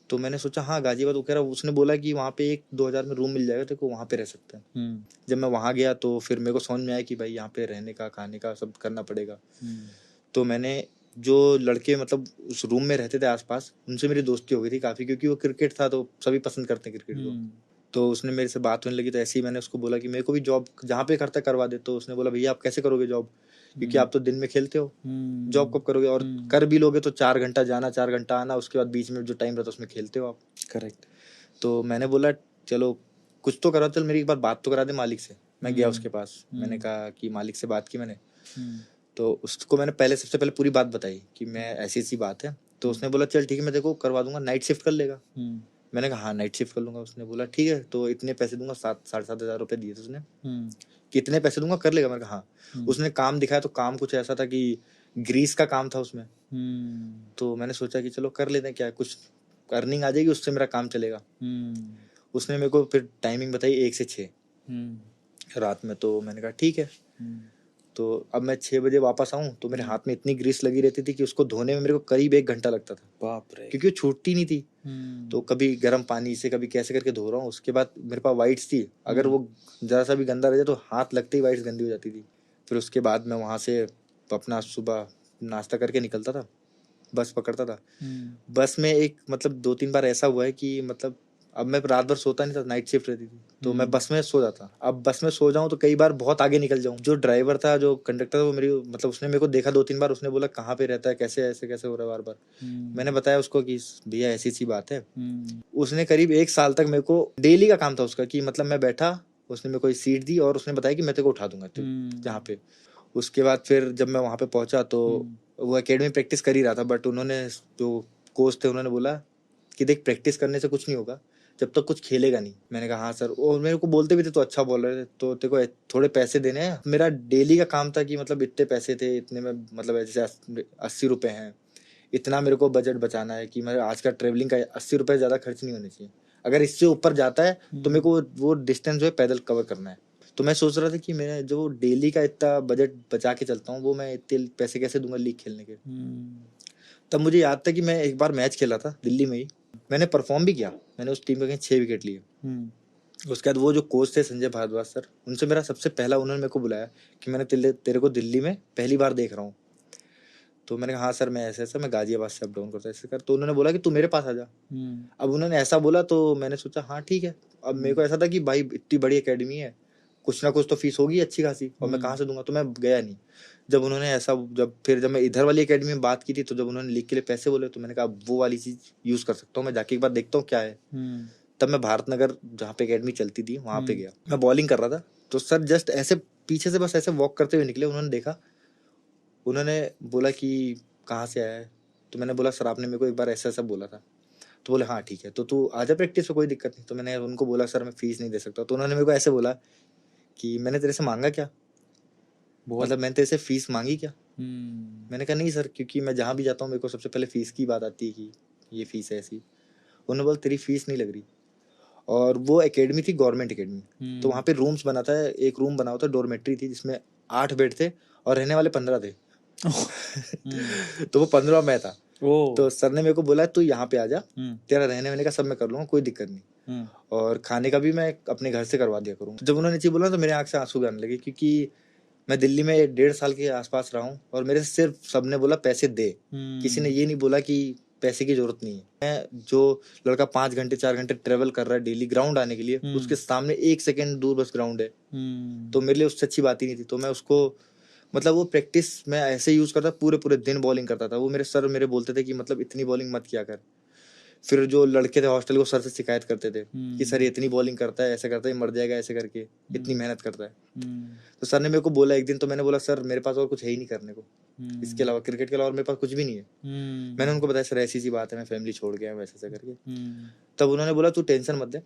तो मैंने सोचा हाँ गाजियाबाद वगैरह। उसने बोला कि वहाँ पे 1-2 हजार में रूम मिल जाएगा तेरे को, वहाँ पे रह सकते हैं। जब मैं वहाँ गया तो फिर मेरे को समझ में आया कि भाई यहाँ पे रहने का, खाने का सब करना पड़ेगा। तो मैंने जो लड़के मतलब उस रूम में रहते थे आसपास, उनसे मेरी दोस्ती हो गई थी काफी, क्योंकि वो क्रिकेट था तो सभी पसंद करते हैं क्रिकेट को। तो उसने मेरे से बात होने लगी, तो ऐसे ही मैंने उसको बोला कि मेरे को भी जॉब जहाँ पे करता करवा दे। तो उसने बोला भैया आप कैसे करोगे जॉब, क्योंकि आप तो दिन में खेलते हो, जॉब कब करोगे, और कर भी लोगे तो 4 घंटा जाना 4 घंटा आना, उसके बाद बीच में जो टाइम रहता है उसमें खेलते हो आप। करेक्ट। तो मैंने बोला चलो कुछ तो करा, चल मेरी एक बार बात तो करा दे मालिक से। मैं गया उसके पास, मैंने कहा कि मालिक से बात की मैंने। तो उसको मैंने सबसे पहले पूरी बात बताई कि मैं ऐसी बात है। तो उसने बोला चल ठीक है मैं देखो करवा दूंगा, नाइट शिफ्ट कर लेगा। मैंने कहा हाँ नाइट शिफ्ट कर लूंगा। उसने बोला ठीक है तो इतने पैसे दूंगा, 7,000-7,500 रुपए दिए थे उसने, कितने पैसे दूंगा कर लेगा। मैंने कहा हाँ। उसने काम दिखाया तो काम कुछ ऐसा था कि ग्रीस का काम था उसमें। तो मैंने सोचा कि चलो कर लेते हैं, क्या कुछ अर्निंग आ जाएगी, उससे मेरा काम चलेगा। उसने मेरे को फिर टाइमिंग बताई 1 से 6 रात में। तो मैंने कहा ठीक है। तो अब मैं 6 बजे वापस आऊं तो मेरे हाथ में इतनी ग्रीस लगी रहती थी कि उसको धोने में मेरे को करीब 1 घंटा लगता था। बाप रे। क्योंकि वो छूटती नहीं थी। तो कभी गर्म पानी से कभी कैसे करके धो रहा हूँ। उसके बाद मेरे पास वाइट्स थी, अगर वो जरा सा भी गंदा रह जाए तो हाथ लगते ही वाइट्स गंदी हो जाती थी। फिर उसके बाद मैं वहां से अपना सुबह नाश्ता करके निकलता था, बस पकड़ता था। बस में एक मतलब 2-3 बार ऐसा हुआ है कि मतलब अब मैं रात भर सोता नहीं था, नाइट शिफ्ट रहती थी, तो मैं बस में सो जाता। अब बस में सो जाऊं तो कई बार बहुत आगे निकल जाऊं। जो ड्राइवर था, जो कंडक्टर था, वो मेरी मतलब उसने मेरे को देखा 2-3 बार। उसने बोला कहाँ पे रहता है, कैसे ऐसे कैसे हो रहा है बार बार। मैंने बताया उसको कि भैया ऐसी सी बात है। उसने करीब 1 साल तक मेरे को, डेली का काम था उसका कि मतलब मैं बैठा, उसने मेरे को सीट दी और उसने बताया कि मैं तेरे को उठा दूंगा जहाँ पे। उसके बाद फिर जब मैं वहां पे पहुंचा तो वो एकेडमी प्रैक्टिस कर ही रहा था, बट उन्होंने जो कोच थे उन्होंने बोला कि देख प्रैक्टिस करने से कुछ नहीं होगा जब तक कुछ खेलेगा नहीं। मैंने कहा हाँ सर। और मेरे को बोलते भी थे तो अच्छा बोल रहे थे, तो तेरे को थोड़े पैसे देने हैं। मेरा डेली का काम था कि मतलब इतने पैसे थे, इतने में मतलब जैसे 80 रुपए हैं, इतना मेरे को बजट बचाना है कि मेरे आज का ट्रेवलिंग का 80 रुपए ज्यादा खर्च नहीं होने चाहिए। अगर इससे ऊपर जाता है तो मेरे को वो डिस्टेंस जो है पैदल कवर करना है। तो मैं सोच रहा था कि मैं जो डेली का इतना बजट बचा के चलता हूँ वो मैं इतने पैसे कैसे दूंगा लीग खेलने के। तब मुझे याद था कि मैं एक बार मैच खेला था दिल्ली में ही, मैंने परफॉर्म भी किया। मैंने उस टीम के 6 विकेट लिए। उसके बाद वो जो कोच थे संजय भारद्वाज सर, उनसे मेरा सबसे पहला, उन्होंने मेरे को बुलाया कि मैंने तेरे को दिल्ली में पहली बार देख रहा हूँ। तो मैंने कहा हाँ सर मैं ऐसा मैं गाजियाबाद से अप डाउन करता ऐसे कर। तो उन्होंने बोला कि तू मेरे पास आ जा। अब उन्होंने ऐसा बोला तो मैंने सोचा हाँ ठीक है। अब मेरे को ऐसा था कि भाई इतनी बड़ी एकेडमी है, कुछ ना कुछ तो फीस होगी अच्छी खासी, और मैं कहाँ से दूंगा। तो मैं गया नहीं। जब उन्होंने ऐसा जब मैं इधर वाली एकेडमी में बात की थी, तो जब उन्होंने लीग के लिए पैसे बोले तो मैंने कहा वो वाली चीज यूज कर सकता हूँ, मैं जाके एक बार देखता हूँ क्या है। तब मैं भारत नगर जहाँ पे एकेडमी चलती थी वहां पे गया। मैं बॉलिंग कर रहा था तो सर जस्ट ऐसे पीछे से बस ऐसे वॉक करते हुए निकले। उन्होंने देखा, उन्होंने बोला कि कहाँ से आया है। तो मैंने बोला सर आपने मेरे को एक बार ऐसा ऐसा बोला था। तो बोले हाँ ठीक है तो तू आजा प्रैक्टिस में, कोई दिक्कत नहीं। तो मैंने उनको बोला सर मैं फीस नहीं दे सकता। तो उन्होंने मेरे को ऐसे बोला कि मैंने तेरे से मांगा क्या, मतलब मैंने तेरे से फीस मांगी क्या। मैंने कहा नहीं सर, क्योंकि मैं जहाँ भी जाता हूँ मेरे को सबसे पहले फीस की बात आती है कि ये फीस है ऐसी। उन्होंने बोला तेरी फीस नहीं लग रही। और वो एकेडमी थी गवर्नमेंट एकेडमी, तो वहाँ पे रूम्स बनाता है, एक रूम बना होता है, डोरमेट्री थी जिसमें 8 बेड थे और रहने वाले 15 थे। तो वो 15 मैं था। तो सर ने मेरे को बोला तू यहाँ पे आ जा, तेरा रहने वहने का सब मैं कर लूंगा, कोई दिक्कत नहीं, और खाने का भी मैं अपने घर से करवा दिया करूँगा। जब उन्होंने चीज बोला तो मेरे आंख से आंसू आने लगे, क्योंकि मैं दिल्ली में 1.5 साल के आसपास रहा हूँ और मेरे से सिर्फ सबने बोला पैसे दे। किसी ने ये नहीं बोला कि पैसे की जरूरत नहीं है। मैं जो लड़का 5 घंटे 4 घंटे ट्रेवल कर रहा है डेली ग्राउंड आने के लिए, उसके सामने 1 सेकंड दूर बस ग्राउंड है। तो मेरे लिए उससे अच्छी बात ही नहीं थी। तो मैं उसको मतलब वो प्रैक्टिस मैं ऐसे यूज करता, पूरे पूरे दिन बॉलिंग करता था। वो मेरे सर मेरे बोलते थे कि मतलब इतनी बॉलिंग मत किया कर। फिर जो लड़के थे हॉस्टल, वो सर से शिकायत करते थे कि सर ये इतनी बॉलिंग करता है, ऐसे करता है, मर जाएगा ऐसे करके, इतनी मेहनत करता है। तो सर ने मेरे को बोला एक दिन, तो मैंने बोला सर मेरे पास और कुछ है ही नहीं करने को, इसके अलावा क्रिकेट के अलावा मेरे पास कुछ भी नहीं है। मैंने उनको बताया सर ऐसी सी बात है, मैं फैमिली छोड़ गया वैसे ऐसे करके। तब उन्होंने बोला तू टेंशन मत ले,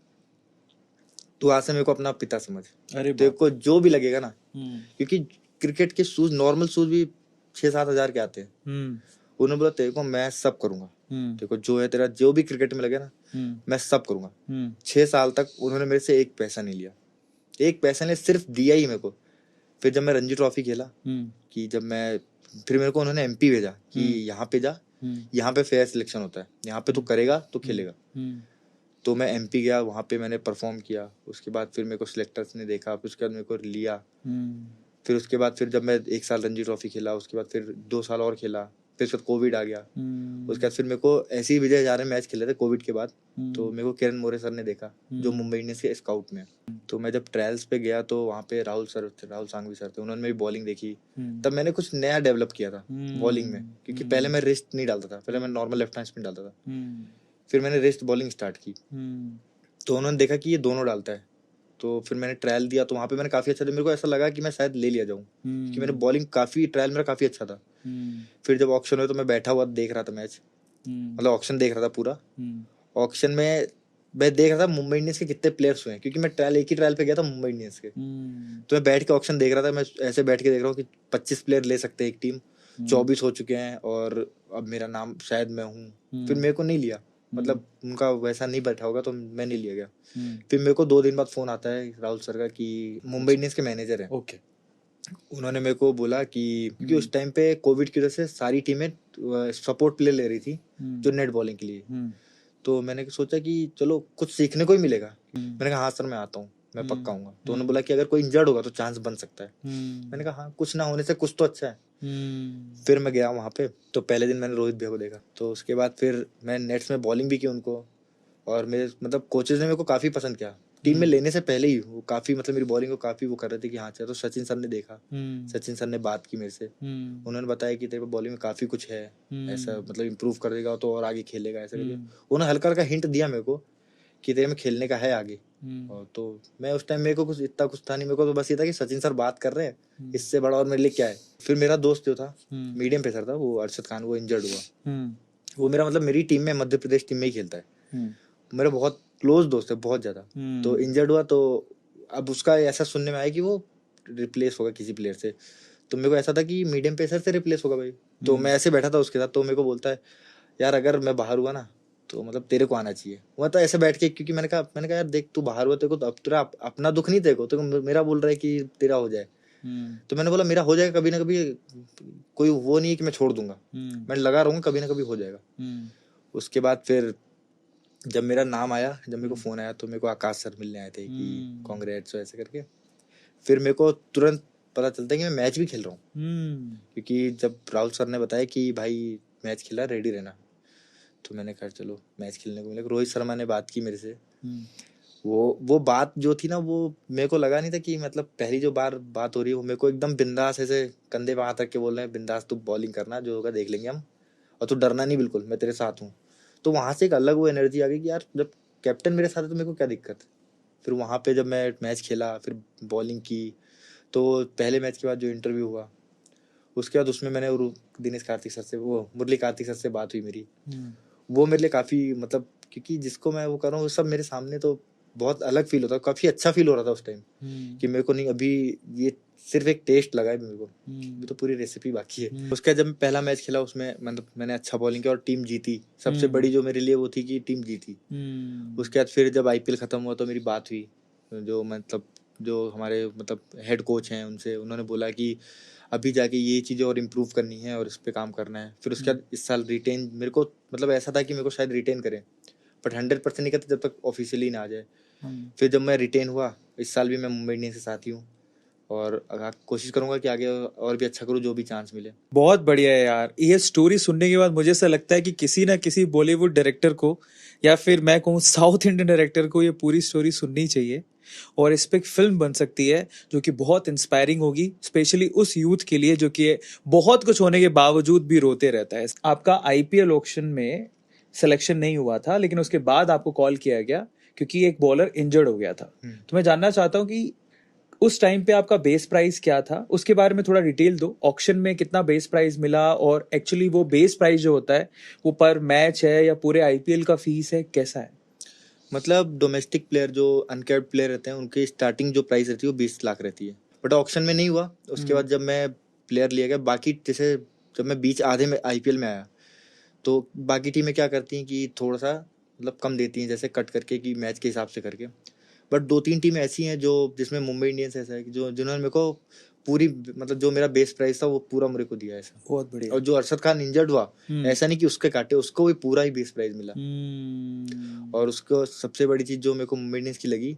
तू आज से मेरे को अपना पिता समझ, तेरे को जो भी लगेगा ना, क्योंकि क्रिकेट के शूज नॉर्मल शूज भी 6-7 हजार के आते हैं। उन्होंने बोला तेरे को मैं सब करूंगा, तेरे को जो है तेरा जो भी क्रिकेट में लगे ना मैं सब करूंगा। 6 साल तक उन्होंने मेरे से एक पैसा नहीं लिया, एक पैसा ने सिर्फ दिया ही मेरे को। फिर जब मैं रणजी ट्रॉफी खेला, कि जब मैं फिर मेरे को उन्होंने एमपी भेजा कि यहाँ पे जा, यहाँ पे फेयर सिलेक्शन होता है, यहाँ पे तू करेगा तो खेलेगा। तो मैं एमपी गया, वहाँ पे मैंने परफॉर्म किया। उसके बाद फिर मेरे को सिलेक्टर्स ने देखा, फिर उसके बाद मेरे को लिया। फिर उसके बाद फिर जब मैं 1 साल रणजी ट्रॉफी खेला, उसके बाद फिर 2 साल और खेला, फिर उसके बाद कोविड आ गया। उसके बाद फिर मेरे को ऐसे ही विजय हजारे मैच खेले थे कोविड के बाद, तो मेरे को किरण मोरे सर ने देखा जो मुंबई इंडियंस के स्काउट में। तो मैं जब ट्रायल्स पे गया तो वहाँ पे राहुल सांघवी सर थे, उन्होंने मेरी बॉलिंग देखी। तब मैंने कुछ नया डेवलप किया था बॉलिंग में, क्योंकि पहले मैं रिस्ट नहीं डालता था, पहले मैं नॉर्मल लेफ्ट हैंड स्पिन डालता था। फिर मैंने रिस्ट बॉलिंग स्टार्ट की, तो उन्होंने देखा कि ये दोनों डालता है, तो फिर मैंने ट्रायल दिया, तो वहाँ पे मैंने काफी अच्छा दिया। मेरे को ऐसा लगा कि मैं शायद ले लिया जाऊँ, कि मैंने बॉलिंग काफी ट्रायल मेरा काफी अच्छा था। फिर जब ऑक्शन हुआ तो मैं बैठा हुआ देख रहा था मैच, मतलब ऑक्शन देख रहा था पूरा। ऑक्शन में मैं देख रहा था मुंबई इंडियंस के कितने प्लेयर्स हुए हैं, क्योंकि मैं एक ही ट्रायल पे गया था मुंबई इंडियंस के। तो मैं बैठ के ऑक्शन देख रहा था, मैं ऐसे बैठ के देख रहा हूँ कि 25 प्लेयर ले सकते हैं एक टीम, 24 हो चुके हैं और अब मेरा नाम शायद मैं हूँ। फिर मेरे को नहीं लिया, मतलब उनका वैसा नहीं बैठा होगा तो मैं नहीं लिया गया। फिर मेरे को 2 दिन बाद फोन आता है राहुल सर का कि मुंबई इंडियंस के मैनेजर है। ओके। उन्होंने मेरे को बोला कि क्योंकि उस टाइम पे कोविड की वजह से सारी टीमें सपोर्ट प्लेयर ले रही थी जो नेट बॉलिंग के लिए। तो मैंने सोचा कि चलो कुछ सीखने को ही मिलेगा। मैंने कहा हाँ सर मैं आता हूँ, मैं पक्का आऊंगा। तो उन्होंने बोला कि अगर कोई इंजर्ड होगा तो चांस बन सकता है। मैंने कहा हाँ, कुछ ना होने से कुछ तो अच्छा है। फिर मैं गया वहाँ पे, तो पहले दिन मैंने रोहित भैया को देखा, तो उसके बाद फिर मैं नेट्स में बॉलिंग भी की उनको, और मेरे मतलब कोचेज ने मेरे को काफी पसंद किया। टीम में लेने से पहले ही वो काफी मतलब मेरी बॉलिंग को काफी वो कर रहे थे कि हाँ चलो। तो सचिन सर ने देखा, सचिन सर ने बात की मेरे से, उन्होंने बताया कि तेरे बॉलिंग में काफी कुछ है, ऐसा मतलब इम्प्रूव कर देगा तो और आगे खेलेगा ऐसा करके। उन्होंने हल्का हल्का हिंट दिया मेरे को कि तेरे में खेलने का है आगे। और तो मैं उस टाइम मेरे को कुछ इतना कुछ था नहीं, मेरे को तो बस ये था कि सचिन सर बात कर रहे हैं, इससे बड़ा और मेरे लिए क्या है। फिर मेरा दोस्त जो था मीडियम पेसर था, वो अरशद खान, वो इंजर्ड हुआ। वो मेरा मतलब मेरी टीम में मध्य प्रदेश टीम में ही खेलता है, मेरा बहुत क्लोज दोस्त है बहुत ज्यादा। तो इंजर्ड हुआ, तो अब उसका ऐसा सुनने में आया कि वो रिप्लेस होगा किसी प्लेयर से। तो मेरे को ऐसा था कि मीडियम पेसर से रिप्लेस होगा भाई। तो मैं ऐसे बैठा था उसके साथ, तो मेरे को बोलता है यार अगर मैं बाहर हुआ ना तो मतलब तेरे को आना चाहिए। वो तो ऐसे बैठ के, क्योंकि मैंने कहा यार देख तू बाहर हुआ, तेरे को तो अब तेरा अपना दुख नहीं, तेरे को मेरा बोल रहा है कि तेरा हो जाए। तो मैंने बोला मेरा हो जाएगा कभी ना कभी, कोई वो नहीं है कि मैं छोड़ दूंगा, मैं लगा रहूंगा, कभी ना कभी हो जाएगा। उसके बाद फिर जब मेरा नाम आया, जब मेरे को फोन आया, तो मेरे को आकाश सर मिलने आए थे कि कांग्रेट्स ऐसे करके। फिर मेरे को तुरंत पता चलता है कि मैं मैच भी खेल रहा हूँ, क्योंकि जब राहुल सर ने बताया कि भाई मैच खेला रेडी रहना, तो मैंने कहा चलो मैच खेलने को मिलेगा। रोहित शर्मा ने बात की मेरे से, वो बात जो थी ना, वो मेरे को लगा नहीं था कि मतलब पहली जो बार बात हो रही है वो मेरे को एकदम बिंदास ऐसे कंधे पे हाथ रख के बोल रहे हैं बिंदास तू बॉलिंग करना, जो होगा देख लेंगे हम, और तू डरना नहीं बिल्कुल, मैं तेरे साथ हूँ। तो वहां से एक अलग वो एनर्जी आ गई कि यार जब कैप्टन मेरे साथ है तो मेरे को क्या दिक्कत। फिर वहां पे जब मैं मैच खेला, फिर बॉलिंग की, तो पहले मैच के बाद जो इंटरव्यू हुआ, उसके बाद उसमें मैंने दिनेश कार्तिक सर से, वो मुरली कार्तिक सर से बात हुई मेरी। वो मेरे लिए काफी मतलब, क्योंकि जिसको मैं वो कर रहा हूँ वो सब मेरे सामने, तो बहुत अलग फील होता है, काफी अच्छा फील हो रहा था उस टाइम कि मेरे को नहीं, अभी ये सिर्फ एक टेस्ट लगा है मेरे को, अभी तो पूरी रेसिपी बाकी है। उसके जब मैं पहला मैच खेला उसमें मतलब मैंने अच्छा बॉलिंग किया और टीम जीती। सबसे बड़ी जो मेरे लिए वो थी कि टीम जीती। उसके बाद फिर जब आईपीएल खत्म हुआ तो मेरी बात हुई जो मतलब जो हमारे मतलब हेड कोच हैं उनसे, उन्होंने बोला कि अभी जाके ये चीज़ें और इम्प्रूव करनी है और इस पे काम करना है। फिर उसके बाद इस साल रिटेन, मेरे को मतलब ऐसा था कि मेरे को शायद रिटेन करें, बट 100% नहीं करते जब तक ऑफिशियली ना आ जाए। फिर जब मैं रिटेन हुआ, इस साल भी मैं मुंबई इंडियंस के साथ ही हूँ, और कोशिश करूंगा कि आगे और भी अच्छा करूँ जो भी चांस मिले। बहुत बढ़िया है यार। ये स्टोरी सुनने के बाद मुझे ऐसा लगता है कि किसी ना किसी बॉलीवुड डायरेक्टर को, या फिर मैं कहूँ साउथ इंडियन डायरेक्टर को, ये पूरी स्टोरी सुननी चाहिए और इस पे एक फिल्म बन सकती है जो कि बहुत इंस्पायरिंग होगी, स्पेशली उस यूथ के लिए जो कि बहुत कुछ होने के बावजूद भी रोते रहता है। आपका आईपीएल ऑक्शन में सिलेक्शन नहीं हुआ था, लेकिन उसके बाद आपको कॉल किया गया क्योंकि एक बॉलर इंजर्ड हो गया था। तो मैं जानना चाहता हूँ कि उस टाइम पे आपका बेस प्राइस क्या था, उसके बारे में थोड़ा डिटेल दो। ऑक्शन में कितना बेस प्राइस मिला, और एक्चुअली वो बेस प्राइस जो होता है वो पर मैच है या पूरे आईपीएल का फीस है, कैसा है? मतलब डोमेस्टिक प्लेयर जो अनकैप्ड प्लेयर रहते हैं उनकी स्टार्टिंग जो प्राइस रहती है वो 20 लाख रहती है, बट ऑक्शन में नहीं हुआ। उसके बाद जब मैं प्लेयर लिया गया, बाकी जैसे जब मैं बीच आधे में आईपीएल में आया तो बाकी टीमें क्या करती हैं कि थोड़ा सा मतलब कम देती हैं, जैसे कट करके कि मैच के हिसाब से करके। बट 2-3 टीमें ऐसी हैं जो जिसमें मुंबई इंडियंस ऐसा है कि जो जिन्होंने मेरे को पूरी मतलब जो मेरा बेस प्राइस था वो पूरा मेरे को दिया ऐसा। बहुत बढ़िया। और जो अरशद खान इंजर्ड हुआ, ऐसा नहीं कि उसके काटे, उसको भी पूरा ही बेस प्राइस मिला। और उसको सबसे बड़ी चीज जो मेरे को मुंबई इंडियंस की लगी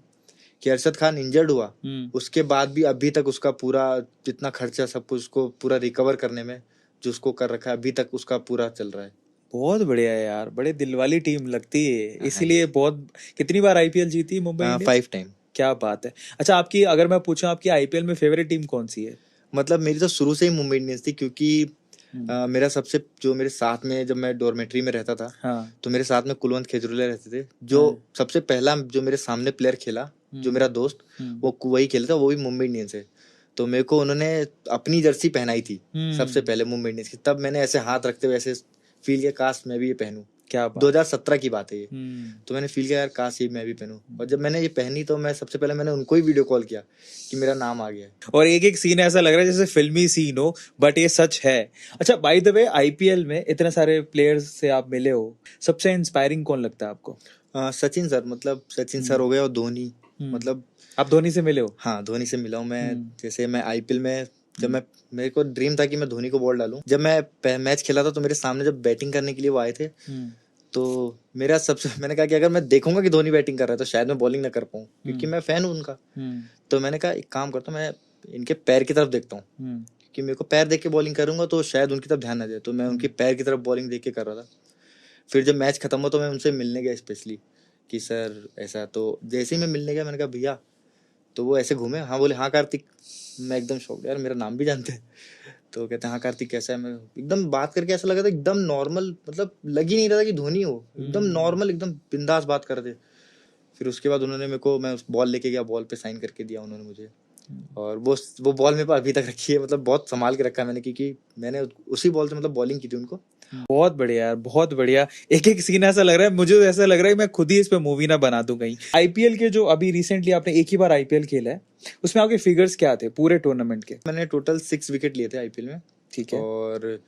कि अरशद खान इंजर्ड हुआ, उसके बाद भी अभी तक उसका पूरा जितना खर्चा सब कुछ उसको पूरा रिकवर करने में जो उसको कर रखा है अभी तक उसका पूरा चल रहा है। बहुत बढ़िया है यार, बड़े दिल वाली टीम लगती है, इसीलिए बहुत। कितनी बार आईपीएल जीती मुंबई इंडियंस? 5 टाइम। क्या बात है। अच्छा, आपकी अगर मैं पूछूं आपकी आईपीएल में फेवरेट टीम कौन सी है? मतलब मेरी तो शुरू से ही मुंबई इंडियंस थी, क्योंकि मेरा सबसे जो मेरे साथ में जब मैं डॉर्मेट्री में रहता था, हाँ। तो मेरे साथ में कुलवंत खेजरीवाल रहते थे, जो सबसे पहला जो मेरे सामने प्लेयर खेला, जो मेरा दोस्त, वो वही खेला था, वो भी मुंबई इंडियंस है। तो मेरे को उन्होंने अपनी जर्सी पहनाई थी सबसे पहले मुंबई इंडियंस की, तब मैंने ऐसे हाथ रखते हुए ऐसे फील किया काश मैं भी ये पहनूं। क्या बात। 2017 की बात है ये। तो मैंने फील किया यार काश ये मैं भी पहनूं, और जब मैंने ये पहनी तो मैं सबसे पहले मैंने उनको ही वीडियो कॉल किया कि मेरा नाम आ गया है। और एक एक सीन ऐसा लग रहा है जैसे फिल्मी सीन हो, बट ये सच है। अच्छा, बाय द वे, आईपीएल में इतने सारे प्लेयर्स से आप मिले हो, सबसे इंस्पायरिंग कौन लगता है आपको? सचिन सर, मतलब सचिन सर हो गए, और धोनी, मतलब आप धोनी से मिले हो? हाँ, धोनी से मिला हूँ मैं। जैसे मैं आईपीएल में जब मैं, मेरे को ड्रीम था कि मैं धोनी को बॉल डालूं। जब मैं मैच खेला था तो मेरे सामने जब बैटिंग करने के लिए वो आए थे, तो मेरा सबसे मैंने कहा कि अगर मैं देखूंगा कि धोनी बैटिंग कर रहा है तो शायद मैं बॉलिंग ना कर पाऊँ, क्योंकि मैं फैन हूँ उनका। तो मैंने कहा एक काम करता हूँ, मैं इनके पैर की तरफ देखता हूँ, क्योंकि मेरे को पैर देख के बॉलिंग करूंगा तो शायद उनकी तरफ ध्यान ना जाए। तो मैं उनके पैर की तरफ बॉलिंग देख के कर रहा था। फिर जब मैच खत्म हुआ तो मैं उनसे मिलने गया स्पेशली कि सर ऐसा। तो जैसे ही मैं मिलने गया मैंने कहा भैया, तो वो ऐसे घूमे, हाँ बोले हाँ कार्तिक। मैं एकदम शॉक, यार मेरा नाम भी जानते हैं। तो कहते हैं हाँ कार्तिक कैसा है। मैं एकदम बात करके ऐसा लगा था एकदम नॉर्मल, मतलब लग ही नहीं रहा था कि धोनी हो, एकदम नॉर्मल एकदम बिंदास बात कर रहे थे। फिर उसके बाद उन्होंने मेरे को, मैं उस बॉल लेके गया, बॉल पे साइन करके दिया उन्होंने मुझे, और वो बॉल मेरे पास अभी तक रखी है, मतलब बहुत संभाल के रखा है मैंने, क्योंकि मैंने उसी बॉल से मतलब बॉलिंग की थी उनको। बहुत बढ़िया यार, बहुत बढ़िया। एक एक सीन ऐसा लग रहा है, मुझे ऐसा लग रहा है मैं खुद ही इस पे मूवी ना बना दूं कहीं। आईपीएल के जो अभी रिसेंटली आपने एक ही बार आईपीएल खेला है, उसमें आपके फिगर्स क्या थे पूरे टूर्नामेंट के? मैंने टोटल 6 विकेट लिए थे आईपीएल में। ठीक है। और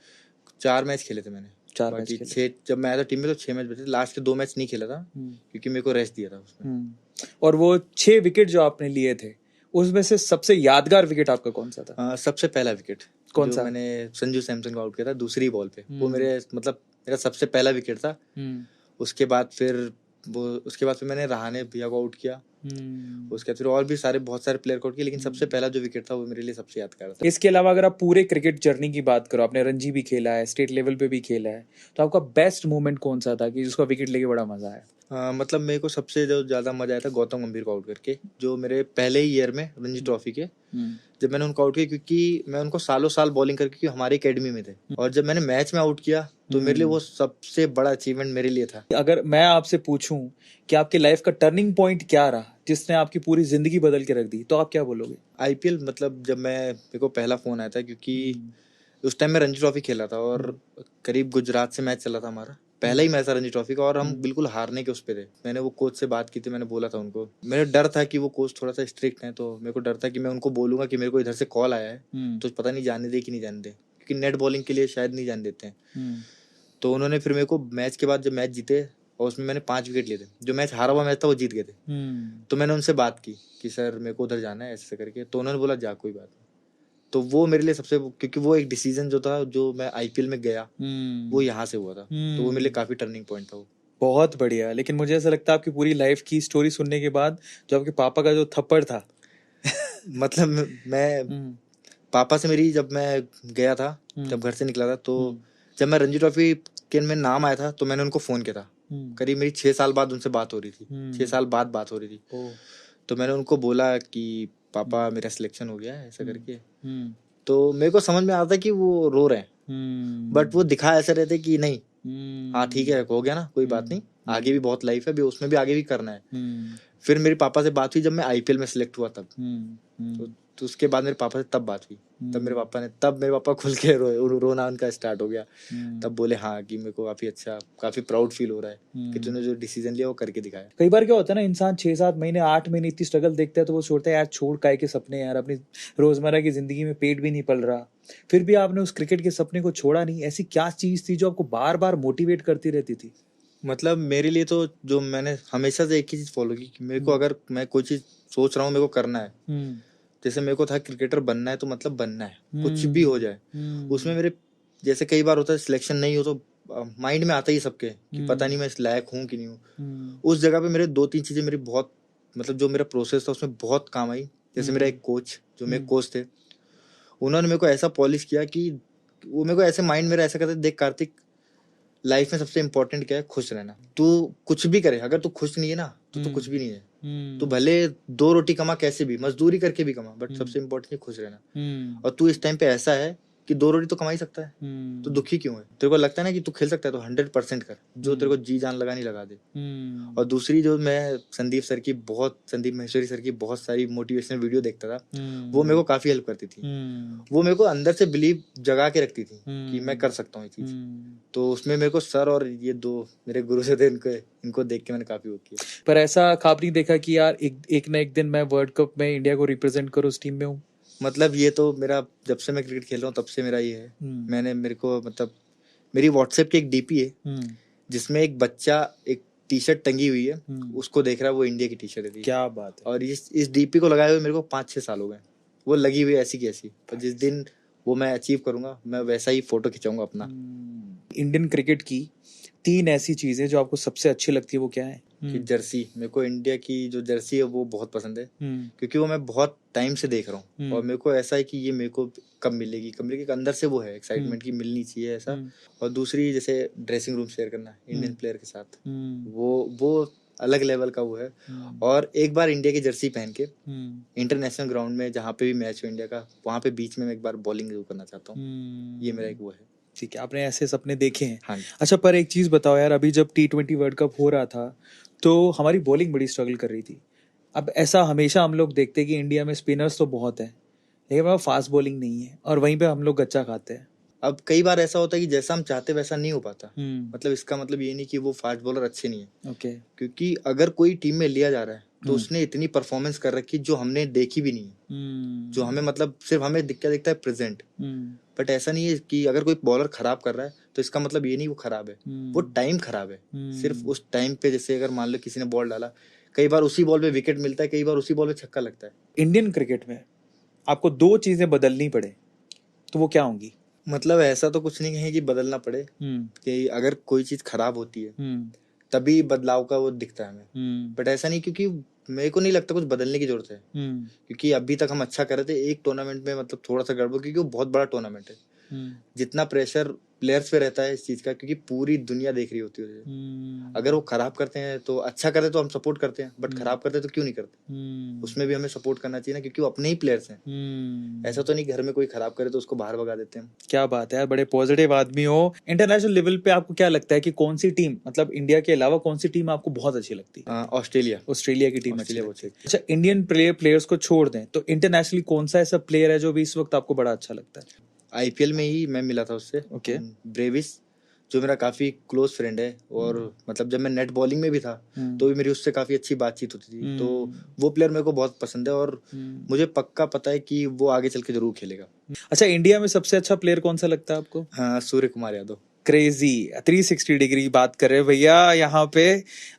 4 मैच खेले थे मैंने। 4 मैच बाकी खेले। 6 जब मैं आया था टीम में तो 6 मैच बचे थे। लास्ट के 2 मैच नहीं खेला था क्योंकि मेरे को रेस्ट दिया था उसमें। और वो 6 विकेट जो आपने लिए थे, उसमें से सबसे यादगार विकेट आपका कौन सा था? सबसे पहला विकेट कौन जो सा? मैंने संजू सैमसन को आउट किया था दूसरी बॉल पे, वो मेरा सबसे पहला विकेट था। उसके बाद फिर मैंने रहाणे भैया को आउट किया। उसके बाद फिर और भी बहुत सारे प्लेयर को आउट किया, लेकिन सबसे पहला जो विकेट था वो मेरे लिए सबसे यादगार था। इसके अलावा अगर आप पूरे क्रिकेट जर्नी की बात करो, आपने रणजी भी खेला है, स्टेट लेवल पे भी खेला है, तो आपका बेस्ट मोमेंट कौन सा था कि जिसका विकेट लेके बड़ा मजा आया? मतलब मेरे को सबसे जो ज्यादा मजा आया था गौतम गंभीर को आउट करके, जो मेरे पहले ही ईयर में रणजी ट्रॉफी के जब मैंने उनको आउट किया, क्योंकि मैं उनको सालों साल बॉलिंग करके हमारी एकेडमी में थे, और जब मैंने मैच में आउट किया तो मेरे लिए वो सबसे बड़ा अचीवमेंट मेरे लिए था। अगर मैं आपसे पूछूं कि आपकी लाइफ का टर्निंग पॉइंट क्या रहा जिसने आपकी पूरी जिंदगी बदल के रख दी, तो आप क्या बोलोगे? आईपीएल, मतलब जब मेरे को पहला फोन आया था, क्योंकि उस टाइम मैं रणजी ट्रॉफी खेला था और करीब गुजरात से मैच चला था हमारा, पहला ही मैच था रणजी ट्रॉफी का, और हम बिल्कुल हारने के उस पे थे। मैंने वो कोच से बात की थी, मैंने बोला था उनको, मेरा डर था कि वो कोच थोड़ा सा स्ट्रिक्ट है, तो मेरे को डर था कि मैं उनको बोलूंगा कि मेरे को इधर से कॉल आया है, तो पता नहीं जाने दे कि नहीं जाने दे, क्योंकि नेट बॉलिंग के लिए शायद नहीं जाने देते हैं। तो उन्होंने फिर मेरे को मैच के बाद जब मैच जीते, और उसमें मैंने 5 विकेट लिए थे, जो मैच हारा हुआ मैच था वो जीत गए थे, तो मैंने उनसे बात की कि सर मेरे को उधर जाना है ऐसे करके, तो उन्होंने बोला जा कोई बात नहीं। तो वो मेरे लिए सबसे, क्योंकि वो एक डिसीजन जो था, जो मैं आईपीएल में गया वो यहाँ से हुआ था, तो वो मेरे लिए काफी टर्निंग पॉइंट था वो। बहुत बढ़िया। लेकिन मुझे ऐसा लगता है आपकी पूरी लाइफ की स्टोरी सुनने के बाद जो आपके पापा का जो थप्पड़ था मतलब मैं पापा से मेरी, जब मैं गया था, जब घर से निकला था, तो जब मैं रणजी ट्रॉफी के में नाम आया था तो मैंने उनको फोन किया था। करीब मेरी 6 साल बाद उनसे बात हो रही थी, 6 साल बाद बात हो रही थी। तो मैंने उनको बोला कि पापा मेरा सिलेक्शन हो गया है ऐसा करके। तो मेरे को समझ में आता कि वो रो रहे हैं, बट वो दिखा ऐसे रहते कि नहीं, हाँ ठीक है हो गया ना, कोई बात नहीं, आगे भी बहुत लाइफ है, उसमें भी आगे भी करना है। फिर मेरे पापा से बात हुई जब मैं आईपीएल में सिलेक्ट हुआ तब, तो उसके बाद मेरे पापा से तब बात हुई, तब मेरे पापा खुल के रोना उनका स्टार्ट हो गया। तब बोले हाँ कि मेरे को काफी प्राउड फील हो रहा है कि तूने जो डिसीजन लिया वो करके दिखाया। कई बार क्या होता है ना, इंसान 6-7 महीने 8 महीने इतनी स्ट्रगल देखता है तो वो सोचता है यार छोड़ काय के सपने, यार अपनी रोजमर्रा की जिंदगी में पेट भी नहीं पल रहा, फिर भी आपने उस क्रिकेट के सपने को छोड़ा नहीं। ऐसी क्या चीज थी जो आपको बार बार मोटिवेट करती रहती थी? मतलब मेरे लिए तो जो मैंने हमेशा से एक ही चीज फॉलो की कि मेरे को अगर मैं कोई चीज सोच रहा हूँ मेरे को करना है, जैसे मेरे को था क्रिकेटर बनना है तो मतलब बनना है, कुछ भी हो जाए। उसमें मेरे जैसे कई बार होता है सिलेक्शन नहीं हो तो माइंड में आता ही सबके कि पता नहीं मैं इस लायक हूँ कि नहीं हूँ। उस जगह पे मेरे 2-3 चीजें मेरी बहुत, मतलब जो मेरा प्रोसेस था उसमें बहुत काम आई। जैसे मेरा एक कोच, जो मेरे कोच थे, उन्होंने मेरे को ऐसा पॉलिश किया कि वो मेरे को ऐसे माइंड मेरा ऐसा करता है, देख कार्तिक, लाइफ में सबसे इम्पोर्टेंट क्या है? खुश रहना। तू कुछ भी करे, अगर तू खुश नहीं है ना तो तू कुछ भी नहीं है। तू भले 2 रोटी कमा, कैसे भी मजदूरी करके भी कमा, बट सबसे इम्पोर्टेंट है खुश रहना। और तू इस टाइम पे ऐसा है कि 2 रोटी तो कमा ही सकता है, तो दुखी क्यों है? तेरे को लगता है ना कि तू खेल सकता है तो 100% कर, जो तेरे को जी जान लगानी लगा दे। और दूसरी, जो मैं संदीप महेश्वरी सर की बहुत सारी मोटिवेशनल वीडियो देखता था, वो मेरे को काफी हेल्प करती थी। वो मेरे को अंदर से बिलीव जगा के रखती थी कि मैं कर सकता हूँ ये चीज। तो उसमें मेरे को सर और ये 2 मेरे गुरु से थे, इनको देख के मैंने काफी वो किया। पर ऐसा खाब नहीं देखा कि यार एक ना एक दिन मैं वर्ल्ड कप में इंडिया को रिप्रेजेंट करूँ, उस टीम में हूँ? मतलब ये तो मेरा, जब से मैं क्रिकेट खेल रहा हूँ तब से मेरा ये है। मेरे को मतलब मेरी व्हाट्सएप की एक डीपी है जिसमें एक बच्चा एक टी शर्ट टंगी हुई है, उसको देख रहा है, वो इंडिया की टी शर्ट है। क्या बात है। और इस डीपी को लगाए हुए मेरे को 5-6 साल हो गए, वो लगी हुई ऐसी की ऐसी। और जिस दिन वो मैं अचीव करूंगा, मैं वैसा ही फोटो खिंचाऊंगा अपना। इंडियन क्रिकेट की 3 ऐसी चीजें जो आपको सबसे अच्छी लगती है, वो क्या है? कि जर्सी, मेरे को इंडिया की जो जर्सी है वो बहुत पसंद है, क्योंकि वो मैं बहुत टाइम से देख रहा हूँ। और मेरे को ऐसा है कि ये मेरे को कब मिलेगी, अंदर से वो है एक्साइटमेंट की मिलनी चाहिए ऐसा। और दूसरी, जैसे ड्रेसिंग रूम शेयर करना इंडियन प्लेयर के साथ, वो अलग लेवल का वो है। और एक बार इंडिया की जर्सी पहन के इंटरनेशनल ग्राउंड में जहाँ पे भी मैच हो इंडिया का, वहाँ पे बीच में मैं एक बार बॉलिंग जरूर करना चाहता हूँ। ये मेरा एक वो है। ठीक है, आपने ऐसे सपने देखे हैं। हाँ। अच्छा, पर एक चीज बताओ यार, अभी जब T20 वर्ल्ड कप हो रहा था तो हमारी बॉलिंग बड़ी स्ट्रगल कर रही थी। अब ऐसा हमेशा हम लोग देखते हैं कि इंडिया में स्पिनर्स तो बहुत है, लेकिन वहाँ फास्ट बॉलिंग नहीं है, और वहीं पे हम लोग गच्चा खाते हैं। अब कई बार ऐसा होता है कि जैसा हम चाहते वैसा नहीं हो पाता। मतलब इसका मतलब ये नहीं कि वो फास्ट बॉलर अच्छे नहीं है। ओके। क्योंकि अगर कोई टीम में लिया जा रहा है तो उसने इतनी परफॉर्मेंस कर रखी जो हमने देखी भी नहीं है। जो हमें मतलब सिर्फ हमें दिखता है प्रेजेंट, बट ऐसा नहीं है कि अगर कोई बॉलर खराब कर रहा है तो इसका मतलब ये नहीं वो खराब है, वो टाइम खराब है। सिर्फ उस टाइम पे, जैसे अगर मान लो किसी ने बॉल डाला, कई बार उसी बॉल पे विकेट मिलता है, कई बार उसी बॉल पे छक्का लगता है। इंडियन क्रिकेट में आपको 2 चीजें बदलनी पड़े तो वो क्या होंगी? मतलब ऐसा तो कुछ नहीं है कि बदलना पड़े, कि अगर कोई चीज खराब होती है तभी बदलाव का वो दिखता है हमें, बट ऐसा नहीं, क्योंकि मेरे को नहीं लगता कुछ बदलने की जरूरत है। क्योंकि अभी तक हम अच्छा कर रहे थे, एक टूर्नामेंट में मतलब थोड़ा सा गड़बड़, क्योंकि वो बहुत बड़ा टूर्नामेंट है। जितना प्रेशर प्लेयर्स पे रहता है इस चीज का, क्योंकि पूरी दुनिया देख रही होती है। अगर वो खराब करते हैं तो अच्छा करते तो हम सपोर्ट करते हैं, बट खराब करते तो क्यों नहीं करते? उसमें भी हमें सपोर्ट करना चाहिए ना, क्योंकि वो अपने ही प्लेयर्स हैं। ऐसा तो नहीं घर में कोई खराब करे तो उसको बाहर भगा देते हैं। क्या बात है यार, बड़े पॉजिटिव आदमी हो। इंटरनेशनल लेवल पे आपको क्या लगता है कि कौन सी टीम, मतलब इंडिया के अलावा कौन सी टीम आपको बहुत अच्छी लगती है? ऑस्ट्रेलिया की टीम अच्छी लगती है। अच्छा, इंडियन प्लेयर्स को छोड़ दें तो इंटरनेशनली कौन सा ऐसा प्लेयर है जो भी इस वक्त आपको बड़ा अच्छा लगता है? आईपीएल में ही मैं मिला था उससे। ओके। ब्रेविस, जो मेरा काफी क्लोज फ्रेंड है, और मतलब जब मैं नेट बॉलिंग में भी था तो भी मेरी उससे काफी अच्छी बातचीत होती थी। तो वो प्लेयर मेरे को बहुत पसंद है, और मुझे पक्का पता है कि वो आगे चल के जरूर खेलेगा। अच्छा, इंडिया में सबसे अच्छा प्लेयर कौन सा लगता है आपको? हाँ, सूर्य कुमार यादव। क्रेजी 360 डिग्री बात कर रहे हैं भैया यहाँ पे।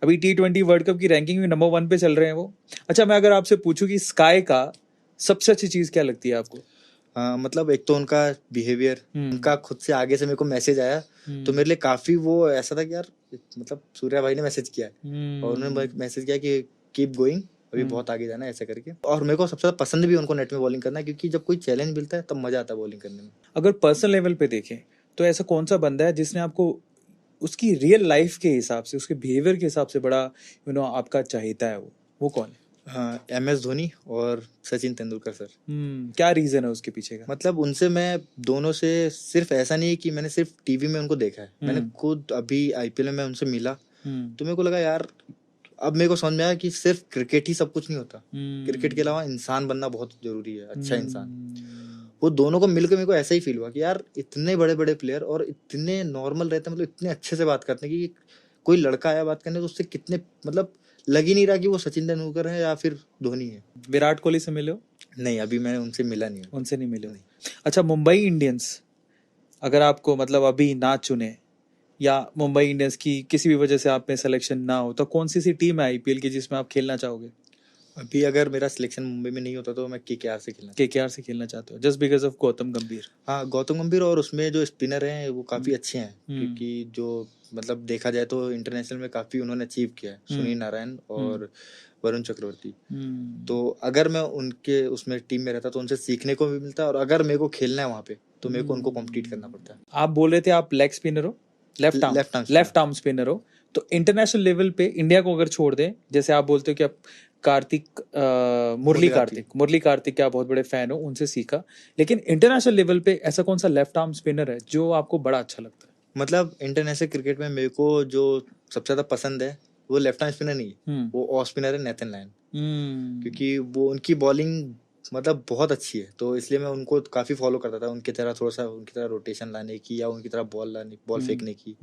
अभी T20 वर्ल्ड कप की रैंकिंग में नंबर 1 पे चल रहे हैं वो। अच्छा, मैं अगर आपसे पूछूं कि स्काई का सबसे अच्छी चीज क्या लगती है आपको? मतलब एक तो उनका बिहेवियर, उनका खुद से आगे से मेरे को मैसेज आया तो मेरे लिए काफी वो ऐसा था कि यार, मतलब सूर्या भाई ने मैसेज किया है, और उन्होंने मैसेज किया कि कीप गोइंग, अभी बहुत आगे जाना है, ऐसा करके। और मेरे को सबसे ज्यादा पसंद भी उनको नेट में बॉलिंग करना है, क्योंकि जब कोई चैलेंज मिलता है तब मजा आता है बॉलिंग करने में। अगर पर्सनल लेवल पे देखें तो ऐसा कौन सा बंदा है जिसने आपको उसकी रियल लाइफ के हिसाब से, उसके बिहेवियर के हिसाब से बड़ा आपका चाहता है? वो कौन है? हाँ, MS धोनी और सचिन तेंदुलकर सर। क्या रीजन है उसके पीछे का? मतलब उनसे मैं दोनों से सिर्फ ऐसा नहीं है कि मैंने सिर्फ टीवी में उनको देखा है, मैंने खुद अभी आईपीएल में उनसे मिला तो मेरे को लगा यार, अब मेरे को समझ में आया कि सिर्फ क्रिकेट ही सब कुछ नहीं होता। क्रिकेट के अलावा इंसान बनना बहुत जरूरी है, अच्छा इंसान। वो दोनों को मिलकर मेरे को ऐसा ही फील हुआ कि यार, इतने बड़े बड़े प्लेयर और इतने नॉर्मल रहते हैं, मतलब इतने अच्छे से बात करते हैं कि कोई लड़का आया बात करने तो उससे कितने, मतलब लग ही नहीं रहा कि वो सचिन तेंदुलकर है या फिर धोनी है। विराट कोहली से मिले हो? नहीं, अभी मैं उनसे मिला नहीं। उनसे नहीं मिले? नहीं। अच्छा, मुंबई इंडियंस अगर आपको मतलब अभी ना चुने, या मुंबई इंडियंस की किसी भी वजह से आप में सिलेक्शन ना हो, तो कौन सी टीम है आईपीएल की जिसमें आप खेलना चाहोगे? अभी अगर मेरा सिलेक्शन मुंबई में नहीं होता तो मैं केकेआर से खेलना केकेआर से खेलना चाहते हो जस्ट बिकॉज ऑफ गौतम गंभीर? हाँ, गौतम गंभीर, और उसमें जो स्पिनर हैं वो काफी अच्छे हैं, क्योंकि जो मतलब देखा जाए तो इंटरनेशनल में काफी उन्होंने अचीव किया है, सुनील नारायण और वरुण चक्रवर्ती। तो अगर मैं उनके उसमें टीम में रहता तो उनसे सीखने को भी मिलता है, और अगर मेरे को खेलना है वहां पे तो मेरे को उनको कॉम्पीट करना पड़ता है। आप बोल रहे थे आप लेग स्पिनर हो, लेफ्ट आर्म स्पिनर हो, तो इंटरनेशनल लेवल पे इंडिया को अगर छोड़ दें, जैसे आप बोलते हो कि आप मुरली कार्तिक के आप बहुत बड़े फैन हो, उनसे सीखा, लेकिन इंटरनेशनल लेवल पे ऐसा कौन सा लेफ्ट आर्म स्पिनर है जो आपको बड़ा अच्छा लगता है? मतलब इंटरनेशनल क्रिकेट में मेरे को जो सबसे ज्यादा पसंद है वो लेफ्ट आर्म स्पिनर नहीं है, वो ऑफ स्पिनर है नेथन लायन, क्योंकि वो उनकी बॉलिंग मतलब बहुत अच्छी है, तो इसलिए मैं उनको काफी फॉलो करता था, उनकी तरह थोड़ा सा उनकी तरह रोटेशन लाने की या उनकी तरह बॉल फेंकने की,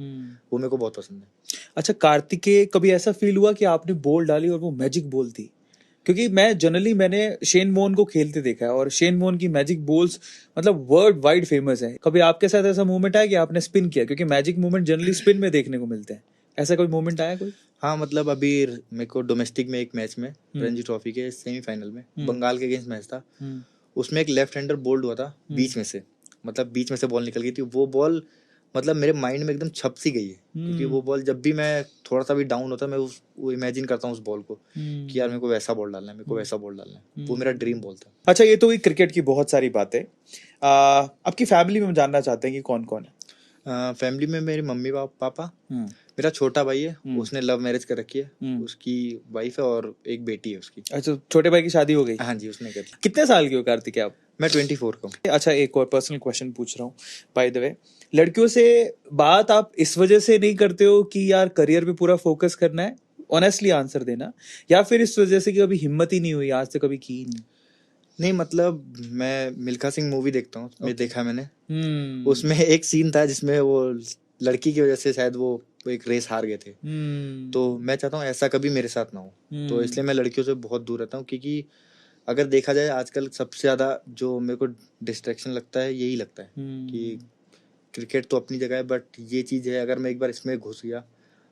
वो मेरे को बहुत पसंद है। अच्छा, कार्तिकेय कभी ऐसा फील हुआ कि आपने बॉल डाली और वो मैजिक बॉल थी? क्योंकि मैंने शेन वॉर्न को खेलते देखा है और शेन वॉर्न की मैजिक बॉल्स मतलब वर्ल्ड वाइड फेमस है। कभी आपके साथ ऐसा मोमेंट आया कि आपने स्पिन किया? क्योंकि मैजिक मोमेंट जनरली स्पिन में देखने को मिलते हैं, ऐसा कोई मोमेंट आया कोई? हाँ, मतलब अभी मेरे को डोमेस्टिक में एक मैच में रणजी ट्रॉफी के सेमीफाइनल में बंगाल के अगेंस्ट मैच था, उसमें एक लेफ्ट हैंडर बोल्ड हुआ था बीच में से, मतलब बीच में से बॉल निकल गई थी, वो बॉल मतलब मेरे माइंड में एकदम छप सी गई है, क्योंकि वो बॉल जब भी मैं थोड़ा सा भी डाउन होता है मैं वो इमेजिन करता हूँ उस बॉल को कि यार मेरे को वैसा बॉल डालना है, मेरे को वैसा बॉल डालना है, वो मेरा ड्रीम बॉल था। अच्छा, ये तो हुई क्रिकेट की बहुत सारी बातें। आपकी फैमिली में हम जानना चाहते हैं कि कौन कौन है? फैमिली में मेरी मम्मी पापा, मेरा छोटा भाई है, उसने लव मैरिज कर रखी है, उसकी वाइफ है और एक बेटी है उसकी। अच्छा, छोटे भाई की शादी हो गई? हाँ जी, उसने कर। कितने साल की हो कार्तिक आप? मैं 24 का हूँ। अच्छा, एक और पर्सनल क्वेश्चन पूछ रहा हूँ बाय द वे, लड़कियों से बात आप इस वजह से नहीं करते हो कि यार करियर पे पूरा फोकस करना है? ऑनेस्टली आंसर देना, या फिर इस वजह से कि कभी हिम्मत ही नहीं हुई, आज तक कभी की नहीं, मतलब मैं मिल्खा सिंह मूवी देखता हूँ, मैं देखा मैंने, उसमें एक सीन था जिसमें वो लड़की की वजह से शायद वो एक रेस हार गए थे, तो मैं चाहता हूँ ऐसा कभी मेरे साथ ना हो, तो इसलिए मैं लड़कियों से बहुत दूर रहता हूँ, क्योंकि अगर देखा जाए आजकल सबसे ज्यादा जो मेरे को डिस्ट्रैक्शन लगता है यही लगता है कि क्रिकेट तो अपनी जगह है, बट ये चीज है अगर मैं एक बार इसमें घुस गया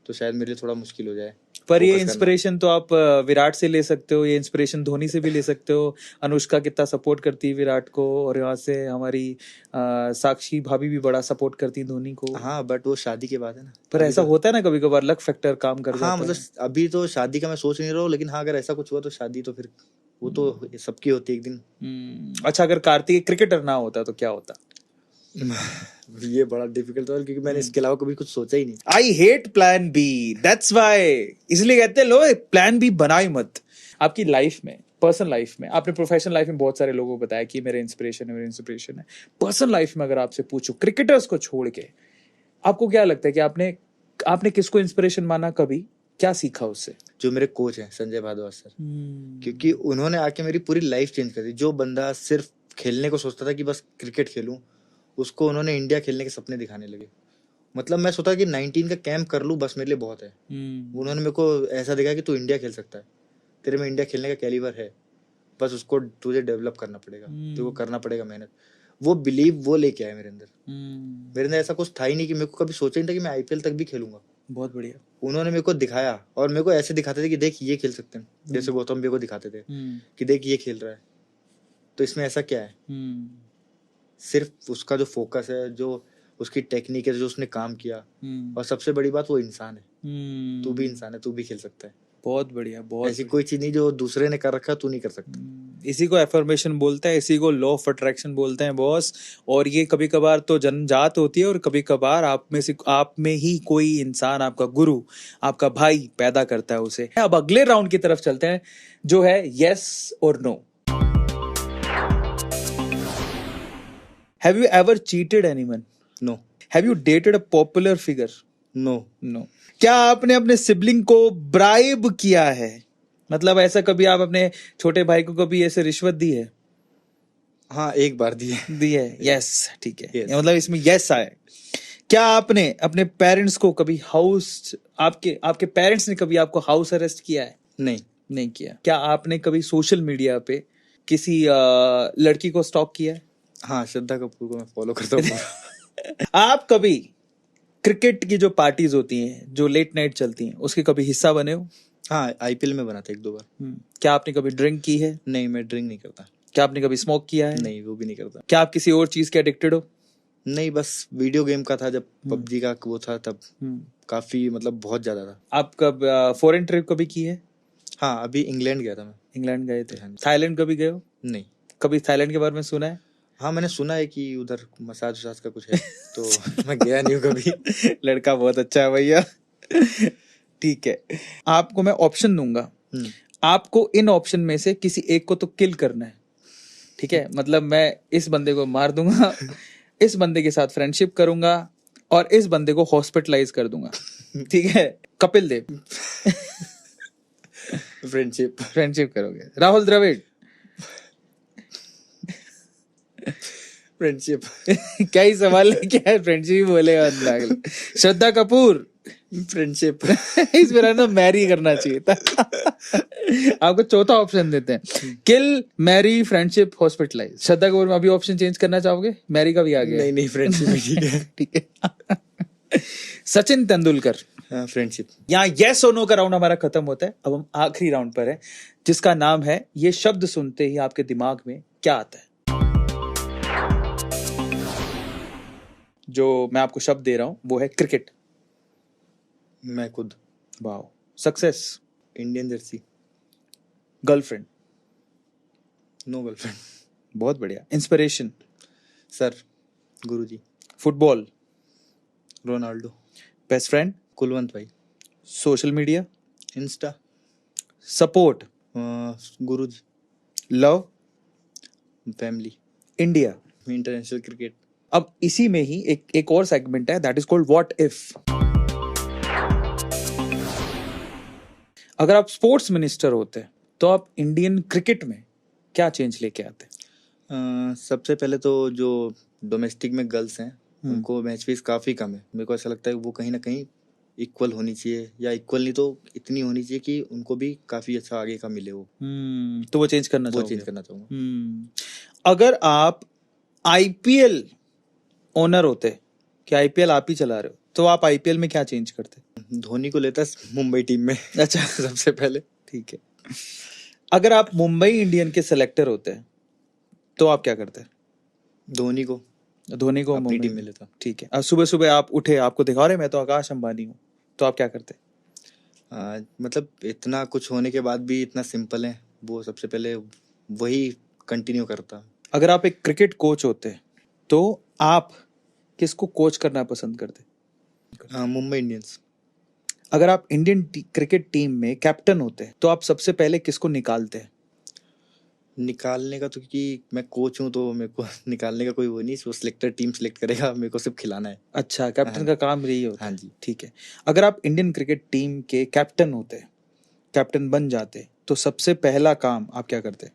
तो शायद मेरे लिए थोड़ा मुश्किल हो जाए। पर ये इंस्पिरेशन तो आप विराट से ले सकते हो, ये इंस्पिरेशन धोनी से भी ले सकते हो। अनुष्का कितना सपोर्ट करती है विराट को, और यहाँ से हमारी साक्षी भाभी भी बड़ा सपोर्ट करती है धोनी को। हाँ, बट वो शादी के बाद है ना। पर ऐसा होता है ना कभी कभार लक फैक्टर काम कर जाता है। हाँ, मतलब अभी तो शादी का मैं सोच नहीं रहा हूँ, लेकिन हाँ अगर ऐसा कुछ हुआ तो शादी तो फिर वो तो सबकी होती है एक दिन। अच्छा, अगर कार्तिक क्रिकेटर ना होता तो क्या होता? ये बड़ा डिफिकल्ट था, क्योंकि मैंने इसके अलावा कभी कुछ सोचा ही नहीं। I hate plan B, that's why, इसलिए कहते हैं लो प्लान बी बनाई मत। आपकी लाइफ में, पर्सनल लाइफ में, आपने प्रोफेशनल लाइफ में बहुत सारे लोगों को बताया कि मेरे इंस्पिरेशन है। पर्सनल लाइफ में अगर आपसे पूछो क्रिकेटर्स को छोड़ के, आपको क्या लगता है कि आपने किसको इंस्पिरेशन माना, कभी क्या सीखा उससे? जो मेरे कोच हैं संजय भारद्वाज सर, क्योंकि उन्होंने आके मेरी पूरी लाइफ चेंज कर दी। जो बंदा सिर्फ खेलने को सोचता था कि बस क्रिकेट खेलूं, उसको उन्होंने इंडिया खेलने के सपने दिखाने लगे। मतलब मैं सोचा कि 19 का कैंप कर लूं बस मेरे लिए बहुत है। उन्होंने मेरे को ऐसा दिखाया कि तू इंडिया खेल सकता है, तेरे में इंडिया खेलने का कैलिबर है, बस उसको तुझे डेवलप करना पड़ेगा, तेरे को करना पड़ेगा मेहनत। वो बिलीव वो लेके आए मेरे अंदर ऐसा कुछ था ही नहीं कि मेरे को कभी सोचा नहीं था कि मैं आईपीएल तक भी खेलूंगा। बहुत बढ़िया। उन्होंने मेरे को दिखाया, और मेरे को ऐसे दिखाते थे कि देख ये खेल सकते हैं, जैसे गौतम भी को दिखाते थे कि देख ये खेल रहा है, तो इसमें ऐसा क्या है। सिर्फ उसका जो फोकस है, जो उसकी टेक्निक है, जो उसने काम किया, और सबसे बड़ी बात वो इंसान है। तू भी इंसान है, तू भी खेल सकता है। बहुत बढ़िया। बहुत ऐसी कोई चीज नहीं जो दूसरे ने कर रखा तू नहीं कर सकता। इसी को एफर्मेशन बोलते हैं, इसी को लॉ ऑफ अट्रैक्शन बोलते हैं बॉस। और ये कभी कभार तो जन्मजात होती है, और कभी कभार आप में ही कोई इंसान, आपका गुरु, आपका भाई पैदा करता है उसे। अब अगले राउंड की तरफ चलते हैं, जो है यस और no. Have you ever cheated anyone? No. Have you dated a popular figure? No. No. क्या आपने अपने सिबलिंग को ब्राइब किया है? मतलब ऐसा कभी आप अपने छोटे भाई को कभी ऐसे रिश्वत दी है? हाँ, एक बार दी है। यस, ठीक है। मतलब इसमें यस आए। क्या आपने अपने पेरेंट्स को कभी आपके पेरेंट्स ने कभी आपको हाउस अरेस्ट किया है? नहीं किया। क्या आपने कभी सोशल मीडिया पे किसी लड़की को स्टॉक किया है? हाँ, श्रद्धा कपूर को मैं फॉलो करता हूँ। आप कभी क्रिकेट की जो पार्टीज होती हैं, जो लेट नाइट चलती हैं, उसके कभी हिस्सा बने हो? हाँ, आईपीएल में बना था 1-2 बार। क्या आपने कभी ड्रिंक की है? नहीं, मैं ड्रिंक नहीं करता। क्या आपने कभी स्मोक किया है? नहीं, वो भी नहीं करता। क्या आप किसी और चीज के एडिक्टेड हो? नहीं, बस वीडियो गेम का था, जब पबजी का वो था तब काफी, मतलब बहुत ज्यादा था। आप कब फॉरेन ट्रिप कभी की है? हाँ, अभी इंग्लैंड गया था मैं। इंग्लैंड गए थे? हाँ। थाईलैंड कभी गए हो? नहीं। कभी थाईलैंड के बारे में सुना है? हाँ, मैंने सुना है कि उधर मसाज वसाज का कुछ है, तो मैं गया नहीं हूँ कभी। लड़का बहुत अच्छा है भैया। ठीक है, आपको मैं ऑप्शन दूंगा, आपको इन ऑप्शन में से किसी एक को तो किल करना है, ठीक है? मतलब मैं इस बंदे को मार दूंगा, इस बंदे के साथ फ्रेंडशिप करूंगा और इस बंदे को हॉस्पिटलाइज कर दूंगा, ठीक है? कपिल देव। फ्रेंडशिप करोगे? राहुल द्रविड़। फ्रेंडशिप। क्या ही सवाल है, क्या है? फ्रेंडशिप बोलेगा बंदा। श्रद्धा कपूर। फ्रेंडशिप। इस मेरा ना मैरी करना चाहिए था। आपको चौथा ऑप्शन देते हैं, किल, Mary, friendship, hospitalise. Shraddha Kapoor में अभी ऑप्शन चेंज करना चाहोगे? मैरी का भी आ गया। नहीं, फ्रेंडशिप ही ठीक है। ठीक है। सचिन तेंदुलकर। फ्रेंडशिप। यहाँ यस और नो का राउंड हमारा खत्म होता है। अब हम आखिरी राउंड पर है, जिसका नाम है ये शब्द सुनते ही आपके दिमाग में क्या आता है। जो मैं आपको शब्द दे रहा हूं वो है क्रिकेट। मैं खुद। Wow. Success. Indian jersey. Girlfriend. No girlfriend. बहुत बढ़िया। Inspiration. Sir, Guruji. Football. Ronaldo. Best friend. Kulwant भाई। Social media. Insta. Support. Guruji. Love. Family. India. International cricket. अब इसी में ही एक और सेगमेंट है, that is called what if. अगर आप स्पोर्ट्स मिनिस्टर होते तो आप इंडियन क्रिकेट में क्या चेंज लेके आते? सबसे पहले तो जो डोमेस्टिक में गर्ल्स हैं उनको मैच फीस काफी कम है। मेरे को ऐसा लगता है वो कहीं ना कहीं इक्वल होनी चाहिए, या इक्वल नहीं तो इतनी होनी चाहिए कि उनको भी काफी अच्छा आगे का मिले। वो तो वो चेंज करना चाहूंगा। अगर आप आईपीएल ओनर होते कि आईपीएल आप ही चला रहे हो, तो आप आईपीएल में क्या चेंज करते? धोनी को लेता मुंबई टीम में। अच्छा। सबसे पहले। ठीक है। अगर आप मुंबई इंडियन के सेलेक्टर होते तो आप क्या करते? धोनी को अपनी टीम में लेता। ठीक है। अब सुबह सुबह आप उठे, आपको दिखा रहे मैं तो आकाश अंबानी हूँ, तो आप क्या करते? मतलब इतना कुछ होने के बाद भी इतना सिंपल है, वो सबसे पहले वही कंटिन्यू करता। अगर आप एक क्रिकेट कोच होते तो आप किसको कोच करना पसंद करते? मुंबई इंडियंस। अगर आप इंडियन क्रिकेट टीम में कैप्टन होते तो आप सबसे पहले किसको निकालते? निकालने का तो, क्योंकि मैं कोच हूँ तो मेरे को निकालने का कोई वो नहीं, वो सिलेक्टर टीम सिलेक्ट करेगा, मेरे को सिर्फ खिलाना है। अच्छा, कैप्टन का काम यही होता है। हाँ जी। ठीक है। अगर आप इंडियन क्रिकेट टीम के कैप्टन होते, कैप्टन बन जाते, तो सबसे पहला काम आप क्या करते?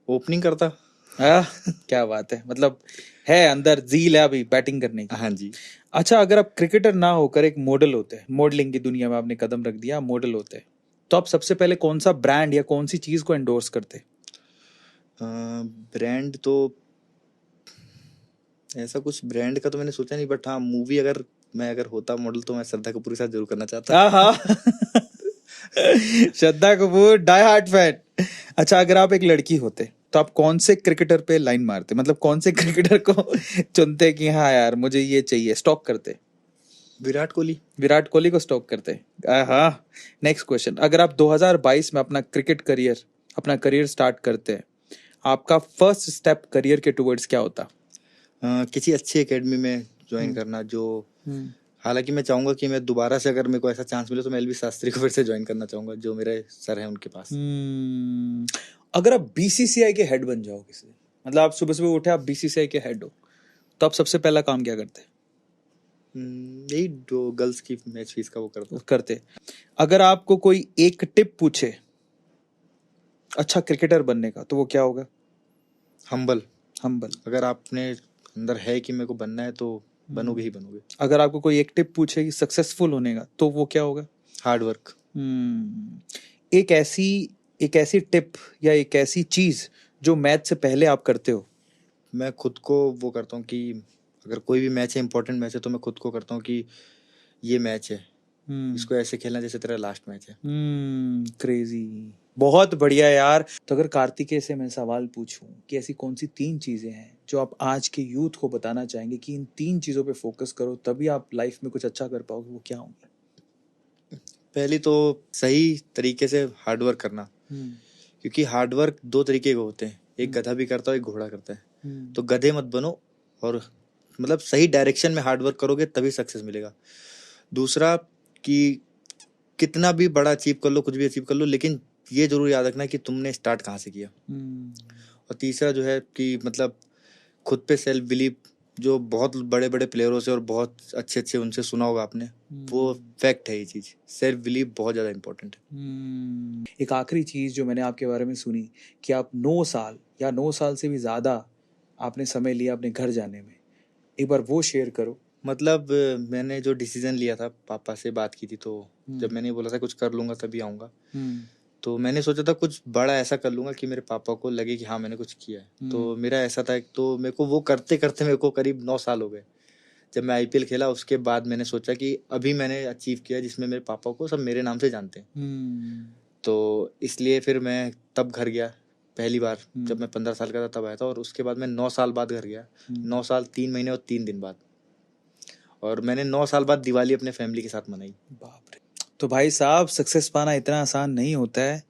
ओपनिंग करता। क्या बात है, मतलब है अंदर जील है अभी बैटिंग करने की। हाँ जी। अच्छा, अगर आप क्रिकेटर ना होकर एक मॉडल होते, मॉडलिंग की दुनिया में आपने कदम रख दिया, मॉडल होते, तो आप सबसे पहले कौन सा ब्रांड या कौन सी चीज को एंडोर्स करते? ब्रांड तो ऐसा कुछ ब्रांड का तो मैंने सोचा नहीं, बट हाँ, मूवी अगर मैं होता मॉडल तो मैं श्रद्धा कपूर के साथ जरूर करना चाहता। Shraddha Kapoor die hard fan. अच्छा, अगर आप एक लड़की होते तो आप कौन से क्रिकेटर पे लाइन मारते? मतलब कौन से क्रिकेटर को चुनते कि हाँ यार मुझे ये चाहिए, स्टॉक करते? विराट कोहली को स्टॉक करते। हाँ। नेक्स्ट क्वेश्चन, अगर आप 2022 में अपना करियर स्टार्ट करते हैं, आपका फर्स्ट स्टेप करियर के टुवर्ड्स क्या होता? किसी अच्छी एकेडमी में ज्वाइन करना, जो हालांकि मैं चाहूंगा कि मैं दोबारा से अगर मेरे को ऐसा चांस मिले तो मैं एलवी शास्त्री को फिर से ज्वाइन करना चाहूंगा, जो मेरे सर हैं उनके पास। अगर आप बीसीसीआई के हेड बन जाओ किसी, मतलब आप सुबह सुबह उठे, आप बीसीसीआई के हेड हो, तो आप सबसे पहला काम क्या करते? यही जो गर्ल्स की मैच फीस का वो करते। अगर आपको कोई एक टिप पूछे अच्छा क्रिकेटर बनने का, तो वो क्या होगा? हम्बल। अगर आपने अंदर है कि मेरे को बनना है तो बनोगे ही बनोगे। अगर आपको कोई एक टिप पूछे कि सक्सेसफुल होने का, तो वो क्या होगा? Hard work. एक ऐसी टिप या एक ऐसी चीज जो मैच से पहले आप करते हो? मैं खुद को वो करता हूँ कि अगर कोई भी मैच है, इंपॉर्टेंट मैच है, तो मैं खुद को करता हूँ कि ये मैच है, इसको ऐसे खेलना जैसे तेरा लास्ट मैच है। क्रेजी, बहुत बढ़िया यार। तो अगर कार्तिकेय से मैं सवाल पूछूं कि ऐसी कौन सी 3 चीजें हैं जो आप आज के यूथ को बताना चाहेंगे कि इन 3 चीजों पे फोकस करो तभी आप लाइफ में कुछ अच्छा कर पाओगे, वो क्या होंगे? पहली तो सही तरीके से हार्ड वर्क करना, क्योंकि हार्ड वर्क 2 तरीके के होते हैं, एक गधा भी करता है, एक घोड़ा करता है। तो गधे मत बनो और मतलब सही डायरेक्शन में हार्ड वर्क करोगे तभी सक्सेस मिलेगा। दूसरा कि कितना भी बड़ा अचीव कर लो, कुछ भी अचीव कर लो, लेकिन ये जरूर याद रखना कि तुमने स्टार्ट कहाँ से किया। और तीसरा जो है कि मतलब खुद पे सेल्फ बिलीव, जो बहुत बड़े बड़े प्लेयरों से और बहुत अच्छे अच्छे उनसे सुना होगा आपने, वो फैक्ट है ये चीज। सेल्फ बिलीव बहुत ज्यादा इंपॉर्टेंट है। एक आखिरी चीज जो मैंने आपके बारे में सुनी कि आप 9 साल या 9 साल से भी ज्यादा आपने समय लिया अपने घर जाने में, एक बार वो शेयर करो। मतलब मैंने जो डिसीजन लिया था, पापा से बात की थी, तो जब मैंने बोला था कुछ कर लूंगा तभी आऊंगा, तो मैंने सोचा था कुछ बड़ा ऐसा कर लूंगा कि मेरे पापा को लगे कि हाँ मैंने कुछ किया है। तो मेरा ऐसा था, तो मेरे को वो करते करते मेरे को करीब 9 साल हो गए। जब मैं IPL खेला उसके बाद मैंने सोचा कि अभी मैंने अचीव किया जिसमें मेरे पापा को सब मेरे नाम से जानते हैं। तो इसलिए फिर मैं तब घर गया पहली बार, जब मैं 15 साल का था तब आया था। और उसके बाद मैं 9 साल बाद घर गया, 9 साल 3 महीने और 3 दिन बाद। और मैंने 9 साल बाद दिवाली अपने फैमिली के साथ मनाई। बाप रे। तो भाई साहब, सक्सेस पाना इतना आसान नहीं होता है।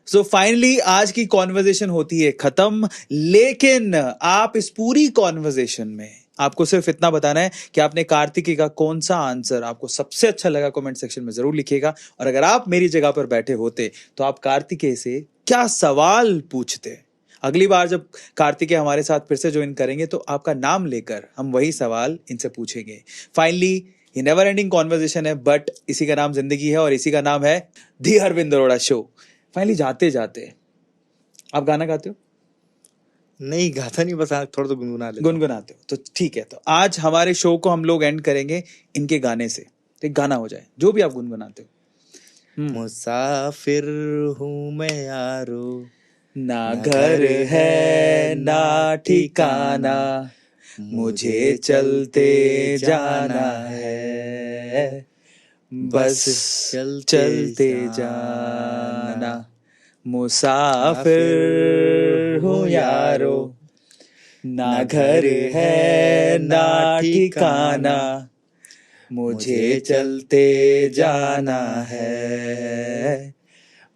सो फाइनली आज की कॉन्वर्जेशन होती है खत्म, लेकिन आप इस पूरी कॉन्वर्जेशन में आपको सिर्फ इतना बताना है कि आपने कार्तिकेय का कौन सा आंसर आपको सबसे अच्छा लगा कमेंट सेक्शन में जरूर लिखिएगा। और अगर आप मेरी जगह पर बैठे होते तो आप कार्तिकेय से क्या सवाल पूछते? अगली बार जब कार्तिकेय हमारे साथ फिर से ज्वाइन करेंगे तो आपका नाम लेकर हम वही सवाल इनसे पूछेंगे। फाइनली ये नेवर एंडिंग कॉन्वर्सेशन है, बट इसी का नाम जिंदगी है और इसी का नाम है दी अरविंद अरोड़ा शो। फाइनली जाते जाते आप गाना गाते हो? नहीं गाता नहीं, बस थोड़ा तो गुनगुनाते हो। तो ठीक है, तो आज हमारे शो को हम लोग एंड करेंगे इनके गाने से। तो एक गाना हो जाए जो भी आप गुनगुनाते हो। मुसाफिर हूँ मैं यारो, ना घर है ना ठिकाना, मुझे चलते जाना है, बस चलते जाना। मुसाफिर हूँ यारो, ना घर है ना ठिकाना, मुझे चलते जाना है,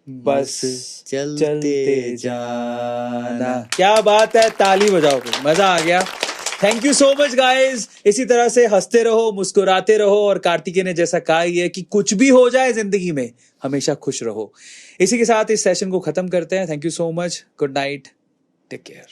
बस चलते जाना। क्या बात है, ताली बजाओ, मजा आ गया। Thank you so much guys. इसी तरह से हंसते रहो, मुस्कुराते रहो, और कार्तिकेय ने जैसा कहा ही है कि कुछ भी हो जाए जिंदगी में हमेशा खुश रहो। इसी के साथ इस सेशन को खत्म करते हैं। Thank you so much, good night, take care.